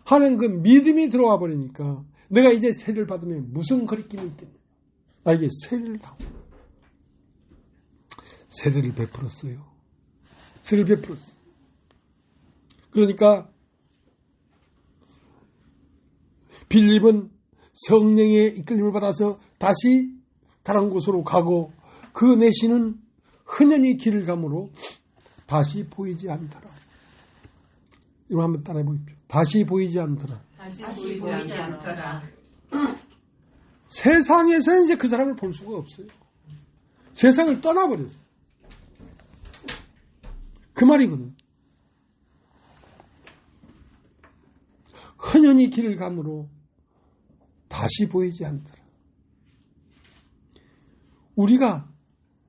하는 그 믿음이 들어와 버리니까 내가 이제 세례를 받으면 무슨 거리낌이 있겠냐. 나에게 세례를 다오. 세례를 베풀었어요. 세례를 베풀었어요. 그러니까 빌립은 성령의 이끌림을 받아서 다시 다른 곳으로 가고 그 내시는 흔연히 길을 가므로 다시 보이지 않더라. 이거 한번 따라해 보십시오. 다시 보이지 않더라. 다시 보이지 않더라. 세상에서 이제 그 사람을 볼 수가 없어요. 세상을 떠나버렸어요. 그 말이거든. 흔연히 길을 가므로 다시 보이지 않더라. 우리가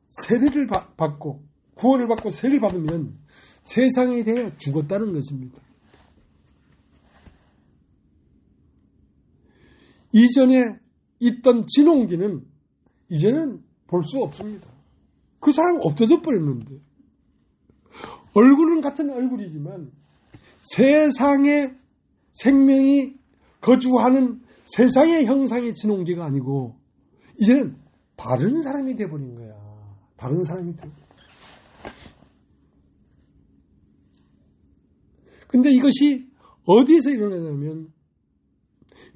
세례를 받고 구원을 받고 세례를 받으면 세상에 대해 죽었다는 것입니다. 이전에 있던 진홍기는 이제는 볼 수 없습니다. 그 사람은 없어져 버렸는데 얼굴은 같은 얼굴이지만 세상의 생명이 거주하는 세상의 형상의 진홍기가 아니고 이제는 다른 사람이 돼버린 거야. 다른 사람이 돼버린 거야. 근데 이것이 어디에서 일어나냐면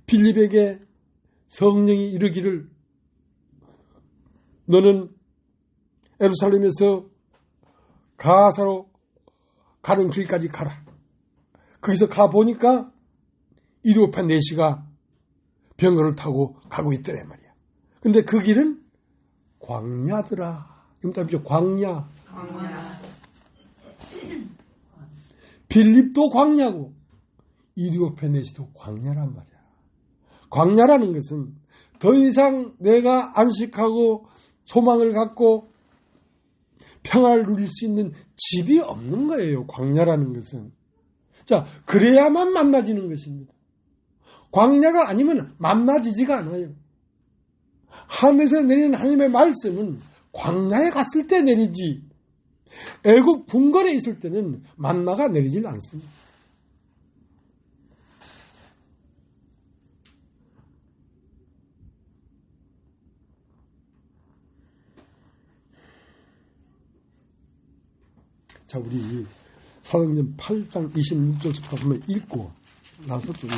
빌립에게 성령이 이르기를 너는 예루살렘에서 가사로 가는 길까지 가라. 거기서 가보니까 이디오피아 내시가 병거를 타고 가고 있더래 말이야. 근데 그 길은 광야더라. 용답이죠. 광야. 빌립도 광야고 이디오피아 내시도 광야란 말이야. 광야라는 것은 더 이상 내가 안식하고 소망을 갖고 평화를 누릴 수 있는 집이 없는 거예요. 광야라는 것은. 자, 그래야만 만나지는 것입니다. 광야가 아니면 만나지지가 않아요. 하늘에서 내리는 하나님의 말씀은 광야에 갔을 때 내리지 애굽 궁궐에 있을 때는 만나가 내리질 않습니다. 자, 우리 사도행전 8장 26절부터 한번 읽고 나서 좀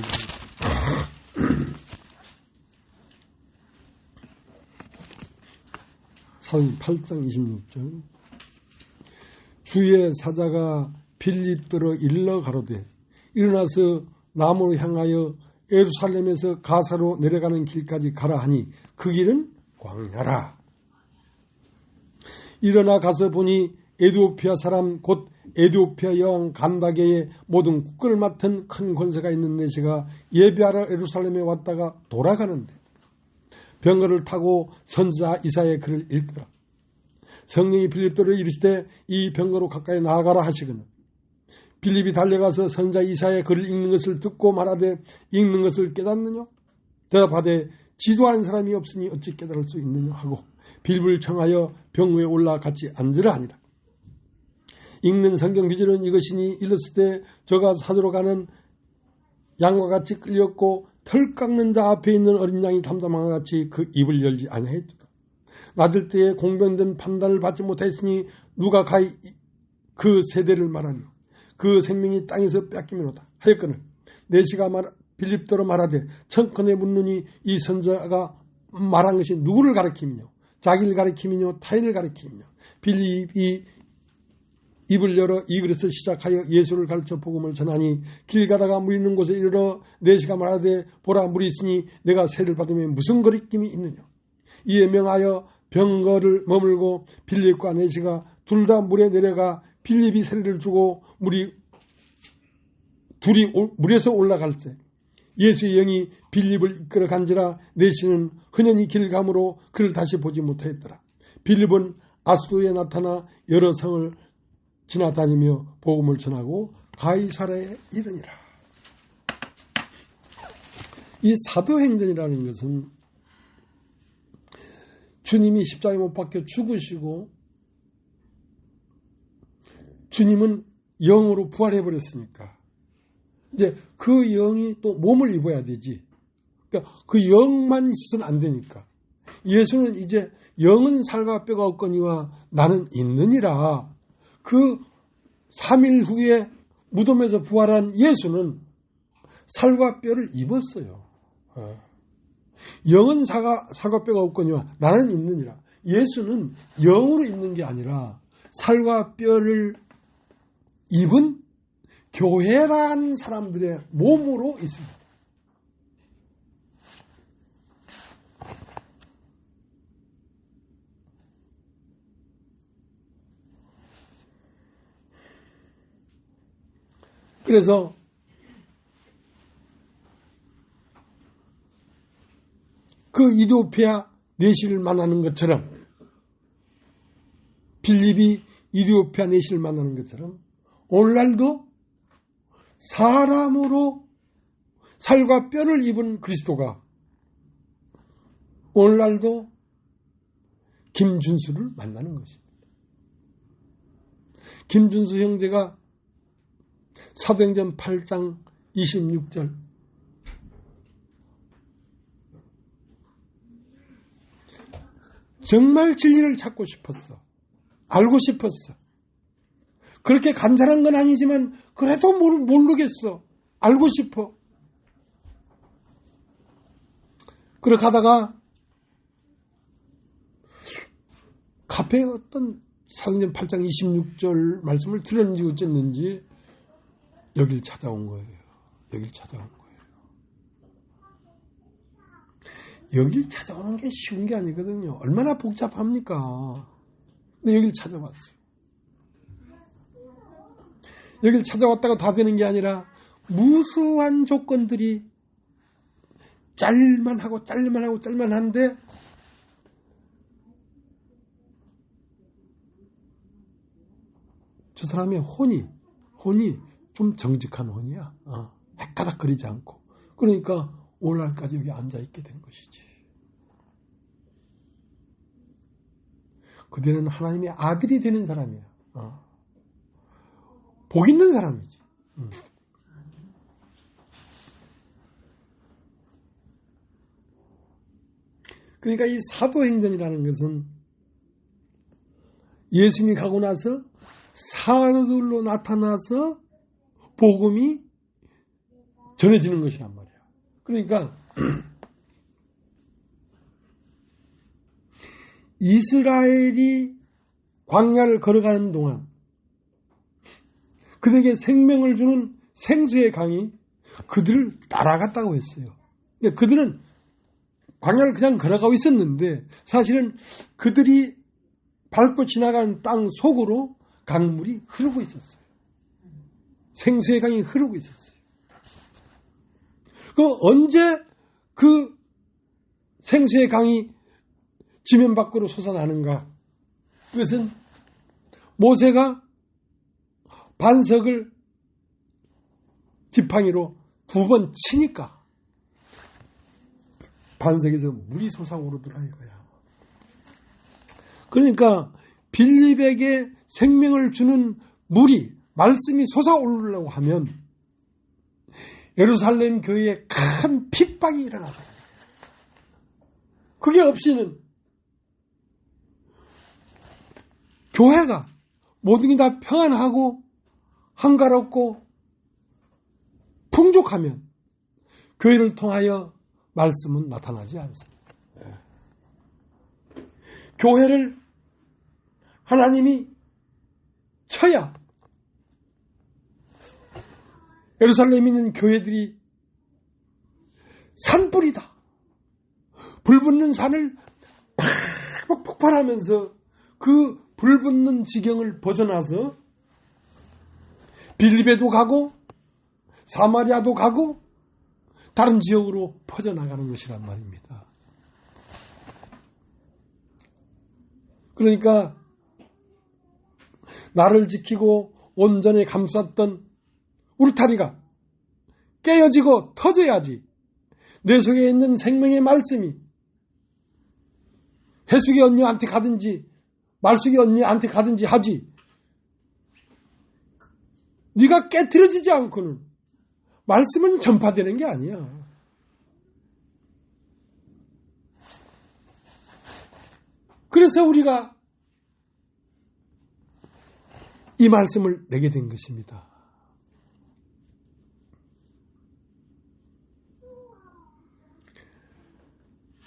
사도행전 8장 26절. 주의 사자가 빌립더러 일러 가로되 일어나서 남으로 향하여 예루살렘에서 가사로 내려가는 길까지 가라 하니 그 길은 광야라. 일어나 가서 보니 에디오피아 사람 곧 에디오피아 여왕 간다게의 모든 국권을 맡은 큰 권세가 있는 내시가 예배하러 예루살렘에 왔다가 돌아가는데 병거를 타고 선지자 이사야의 글을 읽더라. 성령이 빌립더러 이르시되 이 병거로 가까이 나아가라 하시거늘 빌립이 달려가서 선지자 이사야의 글을 읽는 것을 듣고 말하되 읽는 것을 깨닫느냐? 대답하되 지도하는 사람이 없으니 어찌 깨달을 수 있느냐 하고 빌립을 청하여 병 위에 올라 같이 앉으라 하니라. 읽는 성경 비전은 이것이니 일렀을 때 저가 사도로 가는 양과 같이 끌렸고 털 깎는 자 앞에 있는 어린 양이 담담한 것 같이 그 입을 열지 아니하였도다. 낮을 때에 공변된 판단을 받지 못하였으니 누가 가히 그 세대를 말하며 그 생명이 땅에서 뺏기면로다 하였거늘 내시가 빌립더러 말하되 청컨에 묻느니 이 선자가 말한 것이 누구를 가리키며 자기를 가리키며 타인을 가리키며 빌립이 입을 열어 이 글에서 시작하여 예수를 가르쳐 복음을 전하니 길 가다가 물 있는 곳에 이르러 내시가 말하되 보라 물이 있으니 내가 세를 받으면 무슨 거리낌이 있느냐. 이에 명하여 병거를 머물고 빌립과 내시가 둘 다 물에 내려가 빌립이 세례를 주고 둘이 물에서 올라갈 때 예수의 영이 빌립을 이끌어 간지라 내시는 흔연히 길 감으로 그를 다시 보지 못하였더라. 빌립은 아수도에 나타나 여러 성을 지나다니며 복음을 전하고 가이사랴에 이르니라. 이 사도행전이라는 것은 주님이 십자가에 못 박혀 죽으시고 주님은 영으로 부활해버렸으니까 이제 그 영이 또 몸을 입어야 되지. 그러니까 그 영만 있어서는 안 되니까 예수는 이제 영은 살과 뼈가 없거니와 나는 있느니라. 그 3일 후에 무덤에서 부활한 예수는 살과 뼈를 입었어요. 영은 살과 뼈가 없거니와 나는 있느니라. 예수는 영으로 있는 게 아니라 살과 뼈를 입은 교회란 사람들의 몸으로 있습니다. 그래서 그 이디오피아 내시를 만나는 것처럼 빌립이 이디오피아 내시를 만나는 것처럼 오늘날도 사람으로 살과 뼈를 입은 그리스도가 오늘날도 김준수를 만나는 것입니다. 김준수 형제가 사도행전 8장 26절 정말 진리를 찾고 싶었어. 알고 싶었어. 그렇게 간절한 건 아니지만 그래도 모르겠어. 알고 싶어. 그렇게 하다가 카페에 어떤 사도행전 8장 26절 말씀을 들었는지 어쨌는지 여길 찾아온 거예요. 여길 찾아온 거예요. 여길 찾아오는 게 쉬운 게 아니거든요. 얼마나 복잡합니까? 근데 여길 찾아왔어요. 여길 찾아왔다가 다 되는 게 아니라 무수한 조건들이 짤만한데 저 사람의 혼이 좀 정직한 혼이야. 헷가닥거리지 않고. 그러니까 오늘날까지 여기 앉아있게 된 것이지. 그들은 하나님의 아들이 되는 사람이야. 복 있는 사람이지. 그러니까 이 사도행전이라는 것은 예수님이 가고 나서 사도들로 나타나서 복음이 전해지는 것이란 말이야. 그러니까 이스라엘이 광야를 걸어가는 동안 그들에게 생명을 주는 생수의 강이 그들을 따라갔다고 했어요. 그러니까 그들은 광야를 그냥 걸어가고 있었는데 사실은 그들이 밟고 지나가는 땅 속으로 강물이 흐르고 있었어요. 생수의 강이 흐르고 있었어요. 그럼 언제 그 생수의 강이 지면 밖으로 솟아나는가? 그것은 모세가 반석을 지팡이로 2번 치니까 반석에서 물이 솟아오르더라 이거야. 그러니까 빌립에게 생명을 주는 물이 말씀이 솟아오르려고 하면 예루살렘 교회에 큰 핍박이 일어나서 그게 없이는 교회가 모든 게 다 평안하고 한가롭고 풍족하면 교회를 통하여 말씀은 나타나지 않습니다. 교회를 하나님이 쳐야 예루살렘에 있는 교회들이 산불이다. 불붙는 산을 팍 폭발하면서 그 불붙는 지경을 벗어나서 빌립에도 가고 사마리아도 가고 다른 지역으로 퍼져나가는 것이란 말입니다. 그러니까 나를 지키고 온전히 감쌌던 울타리가 깨어지고 터져야지 내 속에 있는 생명의 말씀이 해숙이 언니한테 가든지 말숙이 언니한테 가든지 하지 네가 깨트려지지 않고는 말씀은 전파되는 게 아니야. 그래서 우리가 이 말씀을 내게 된 것입니다.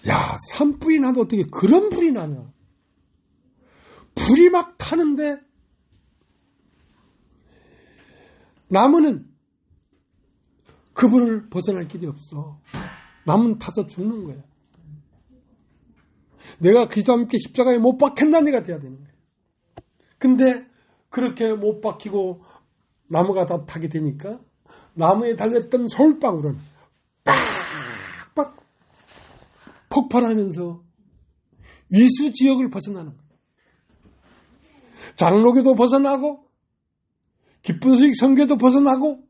야, 산불이 나도 어떻게 그런 불이 나냐. 불이 막 타는데 나무는 그 불을 벗어날 길이 없어. 나무는 타서 죽는 거야. 내가 그리스도와 함께 십자가에 못 박혔나 내가 돼야 되는 거야. 근데 그렇게 못 박히고 나무가 다 타게 되니까 나무에 달렸던 솔방울은 빡빡 폭발하면서 위수 지역을 벗어나는 거예요. 장로교도 벗어나고 기쁜 소식 선교도 벗어나고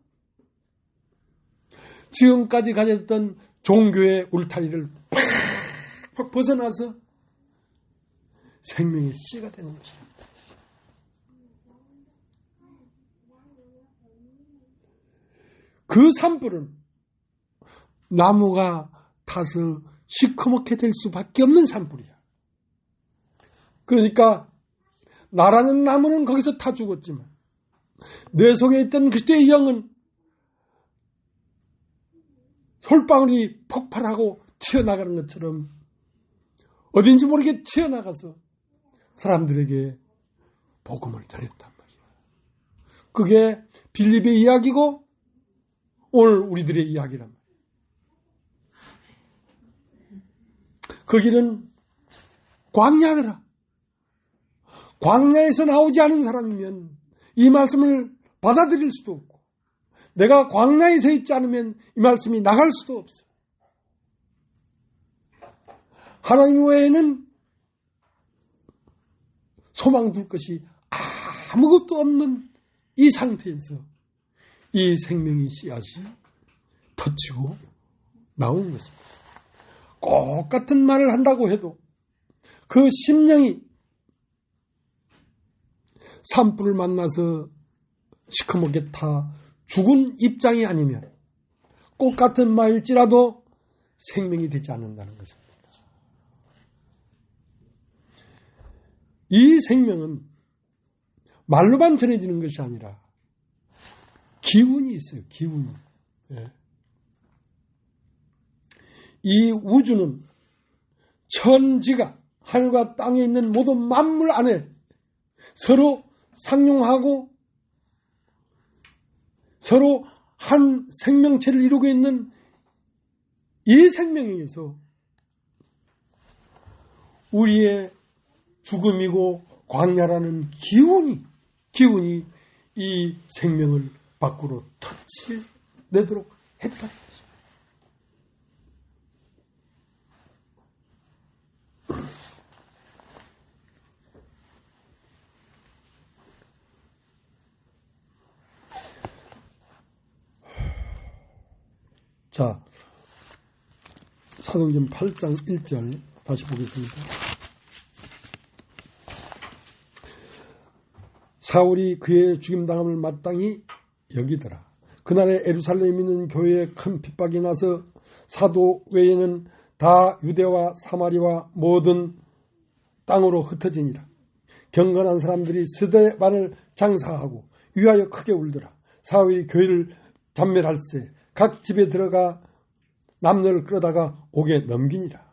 지금까지 가졌던 종교의 울타리를 팍팍 벗어나서 생명의 씨가 되는 것입니다. 그 산불은 나무가 타서 시커멓게 될 수밖에 없는 산불이야. 그러니까 나라는 나무는 거기서 타 죽었지만 내 속에 있던 그리스도의 영은 솔방울이 폭발하고 튀어나가는 것처럼 어딘지 모르게 튀어나가서 사람들에게 복음을 전했단 말이야. 그게 빌립의 이야기고 오늘 우리들의 이야기란 말이야. 그 길은 광야더라. 광야에서 나오지 않은 사람이면 이 말씀을 받아들일 수도 없고 내가 광야에 서 있지 않으면 이 말씀이 나갈 수도 없어. 하나님 외에는 소망 둘 것이 아무것도 없는 이 상태에서 이 생명의 씨앗이 터치고 나오는 것입니다. 똑같은 말을 한다고 해도 그 심령이 산불을 만나서 시커멓게 타 죽은 입장이 아니면 꽃 같은 말일지라도 생명이 되지 않는다는 것입니다. 이 생명은 말로만 전해지는 것이 아니라 기운이 있어요. 기운이. 예. 이 우주는 천지가 하늘과 땅에 있는 모든 만물 안에 서로 상용하고 서로 한 생명체를 이루고 있는 이 생명에 의해서 우리의 죽음이고 광야라는 기운이 이 생명을 밖으로 터치내도록 했다는 것입니다. 자, 사도행전 8장 1절 다시 보겠습니다. 사울이 그의 죽임당함을 마땅히 여기더라. 그날에 예루살렘에 있는 교회에 큰 핍박이 나서 사도 외에는 다 유대와 사마리와 모든 땅으로 흩어지니라. 경건한 사람들이 스데반을 장사하고 위하여 크게 울더라. 사울이 교회를 잔멸할세 각 집에 들어가 남녀를 끌어다가 옥에 넘기니라.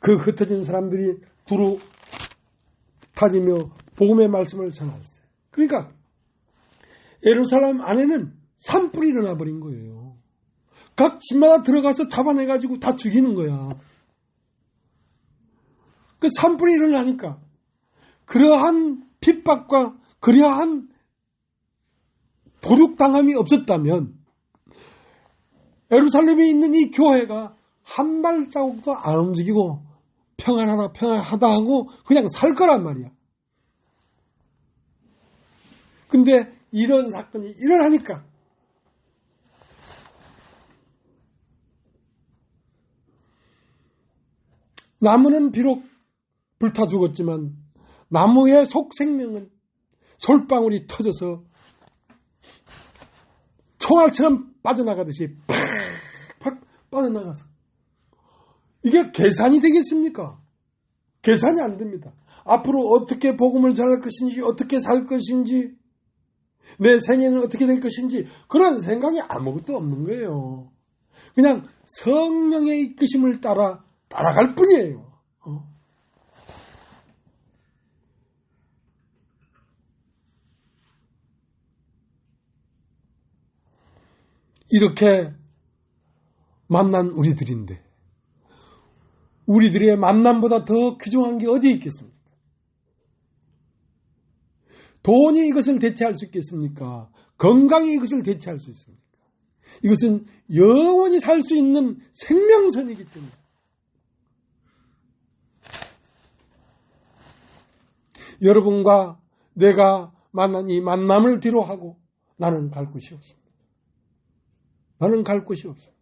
그 흩어진 사람들이 두루 다니며 복음의 말씀을 전할세. 그러니까 예루살렘 안에는 산불이 일어나 버린 거예요. 각 집마다 들어가서 잡아내가지고 다 죽이는 거야. 그 산불이 일어나니까 그러한 핍박과 그러한 도륙당함이 없었다면 예루살렘에 있는 이 교회가 한 발자국도 안 움직이고 평안하다 하고 그냥 살 거란 말이야. 근데 이런 사건이 일어나니까 나무는 비록 불타 죽었지만 나무의 속생명은 솔방울이 터져서 총알처럼 빠져나가듯이 팍팍 빠져나가서 이게 계산이 되겠습니까? 계산이 안 됩니다. 앞으로 어떻게 복음을 전할 것인지 어떻게 살 것인지 내 생애는 어떻게 될 것인지 그런 생각이 아무것도 없는 거예요. 그냥 성령의 이끄심을 따라갈 뿐이에요. 이렇게 만난 우리들인데 우리들의 만남보다 더 귀중한 게 어디에 있겠습니까? 돈이 이것을 대체할 수 있겠습니까? 건강이 이것을 대체할 수 있습니까? 이것은 영원히 살 수 있는 생명선이기 때문에 여러분과 내가 만난 이 만남을 뒤로하고 나는 갈 곳이 없습니다. 나는 갈 곳이 없습니다.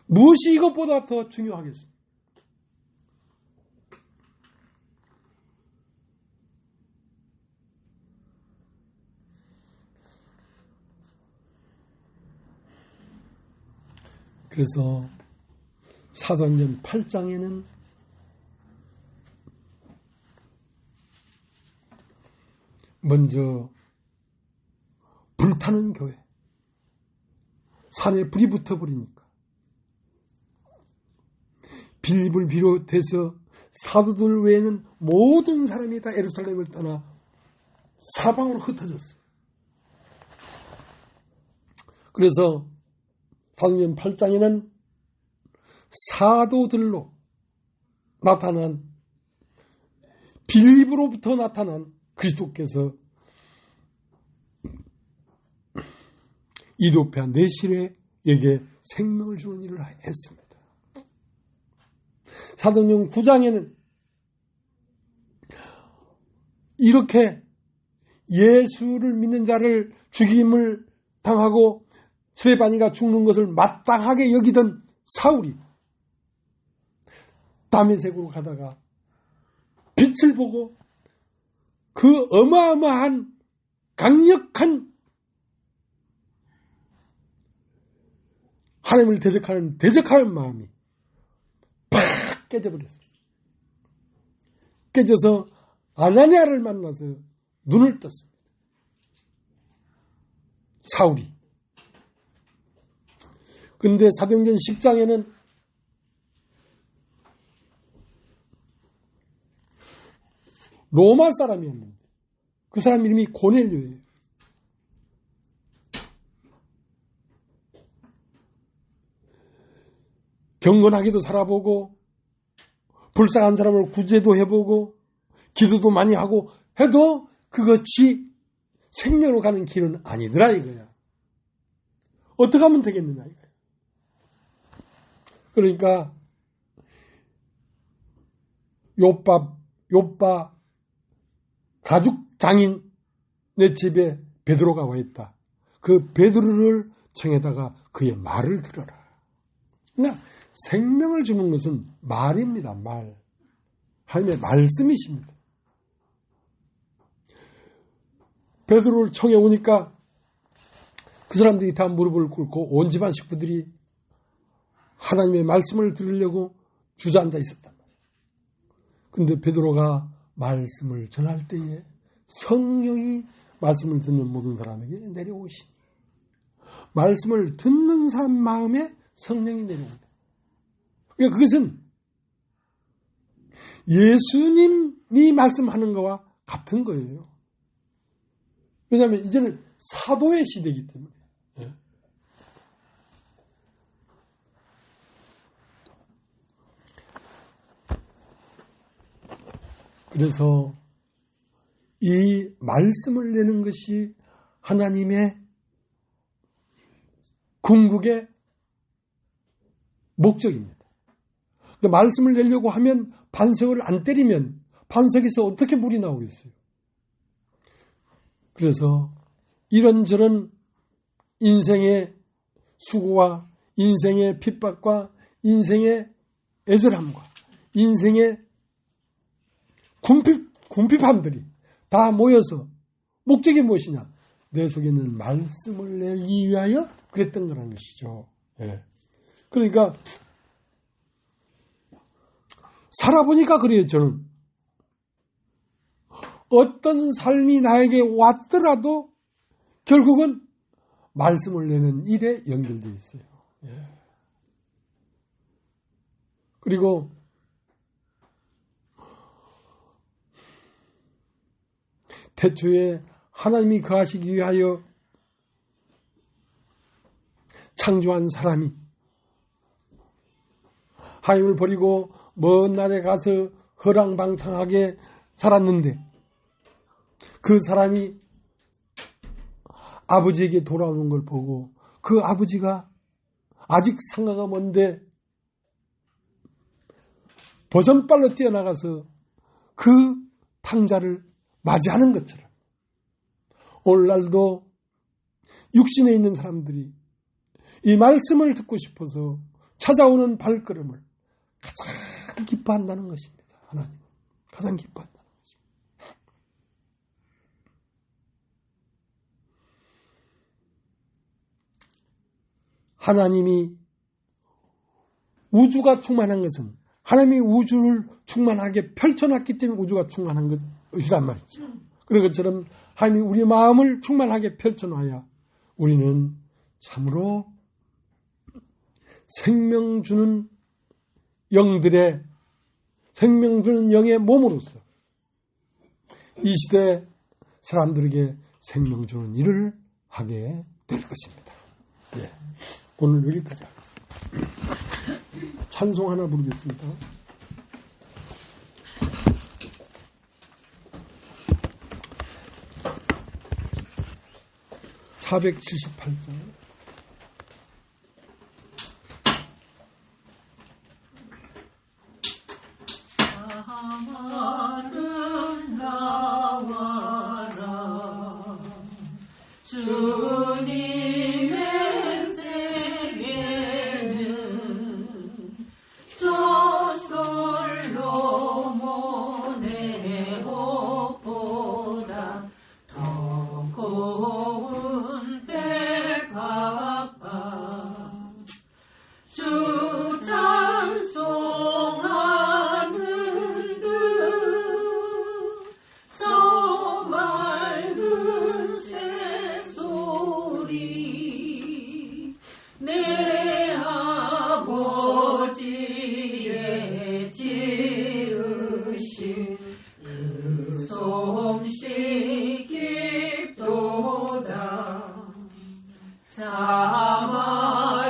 무엇이 이것보다 더 중요하겠습니까? 그래서 사도행전 8장에는 먼저 불타는 교회, 산에 불이 붙어버리니까 빌립을 비롯해서 사도들 외에는 모든 사람이 다 예루살렘을 떠나 사방으로 흩어졌어요. 그래서 사도행전 8장에는 사도들로 나타난 빌립으로부터 나타난 그리스도께서 이디오피아 내시레에게 생명을 주는 일을 했습니다. 사도행전 9장에는 이렇게 예수를 믿는 자를 죽임을 당하고 스데반이가 죽는 것을 마땅하게 여기던 사울이 다메섹으로 가다가 빛을 보고 그 어마어마한 강력한 하나님을 대적하는 마음이 팍 깨져버렸어요. 깨져서 아나니아를 만나서 눈을 떴습니다. 사울이. 근데 사도행전 10장에는 로마 사람이었는데 그 사람 이름이 고넬료예요. 경건하게도 살아보고 불쌍한 사람을 구제도 해보고 기도도 많이 하고 해도 그것이 생명으로 가는 길은 아니더라 이거야. 어떻게 하면 되겠느냐 이거야. 그러니까 요빠 가죽 장인의 집에 베드로가 와 있다. 그 베드로를 청해다가 그의 말을 들어라. 그러니까 생명을 주는 것은 말입니다. 말. 하나님의 말씀이십니다. 베드로를 청해 오니까 그 사람들이 다 무릎을 꿇고 온 집안 식구들이 하나님의 말씀을 들으려고 주저앉아 있었단 말이에요. 그런데 베드로가 말씀을 전할 때에 성령이 말씀을 듣는 모든 사람에게 내려오시니 말씀을 듣는 사람 마음에 성령이 내려온다. 그러니까 그것은 예수님이 말씀하는 것과 같은 거예요. 왜냐하면 이제는 사도의 시대이기 때문에. 그래서 이 말씀을 내는 것이 하나님의 궁극의 목적입니다. 근데 말씀을 내려고 하면 반석을 안 때리면 반석에서 어떻게 물이 나오겠어요? 그래서 이런저런 인생의 수고와 인생의 핍박과 인생의 애절함과 인생의 궁핍함들이 다 모여서 목적이 무엇이냐? 내 속에 있는 말씀을 내기 위하여 그랬던 거라는 것이죠. 예. 그러니까 살아보니까 그래요. 저는 어떤 삶이 나에게 왔더라도 결국은 말씀을 내는 일에 연결되어 있어요. 예. 그리고 태초에 하나님이 거하시기 위하여 창조한 사람이 하나님을 버리고 먼 나라에 가서 허랑방탕하게 살았는데 그 사람이 아버지에게 돌아오는 걸 보고 그 아버지가 아직 상가가 먼데 버선발로 뛰어나가서 그 탕자를 맞이하는 것처럼 오늘날도 육신에 있는 사람들이 이 말씀을 듣고 싶어서 찾아오는 발걸음을 가장 기뻐한다는 것입니다. 하나님은 가장 기뻐한다는 것입니다. 하나님이 우주가 충만한 것은 하나님이 우주를 충만하게 펼쳐놨기 때문에 우주가 충만한 것이란 말이죠. 그런 것처럼 하나님이 우리 마음을 충만하게 펼쳐놔야 우리는 참으로 생명 주는 영들의 생명 주는 영의 몸으로서 이 시대 사람들에게 생명 주는 일을 하게 될 것입니다. 네. 오늘 여기까지 하겠습니다. 찬송 하나 부르겠습니다. (478장) 나는 나와라 주님의 세계는 저 솔로몬의 참 아름다워라.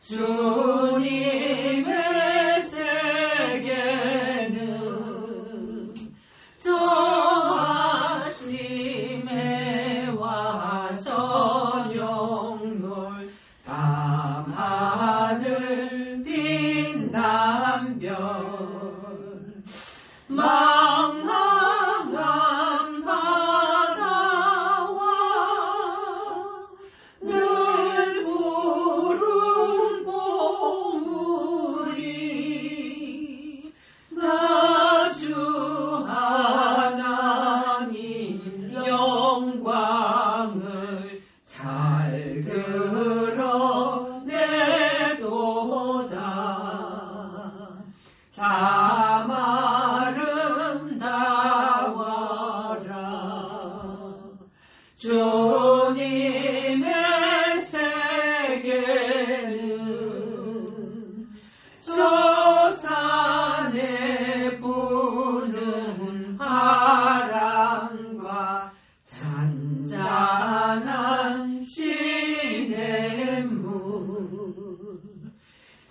주님의 세계는 저 아침에 와 저녁물 밤하늘 빛난 별 망망한 바다와 늘 부른 봉우리 다 주 하나님 영광을 잘 드러내도다. 참 아름다워라. 주님의 세계는 저 산에 부는 바람과 잔잔한 시냇물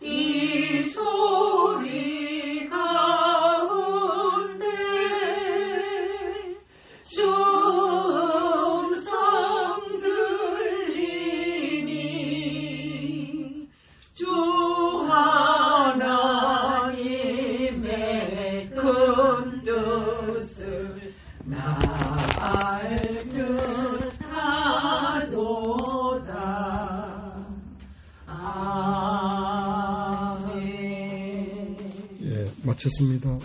이 소리 가운데 주음성 들리니 주 하나님의 큰 뜻을 알 듯하도다. 아멘. 예, 마쳤습니다.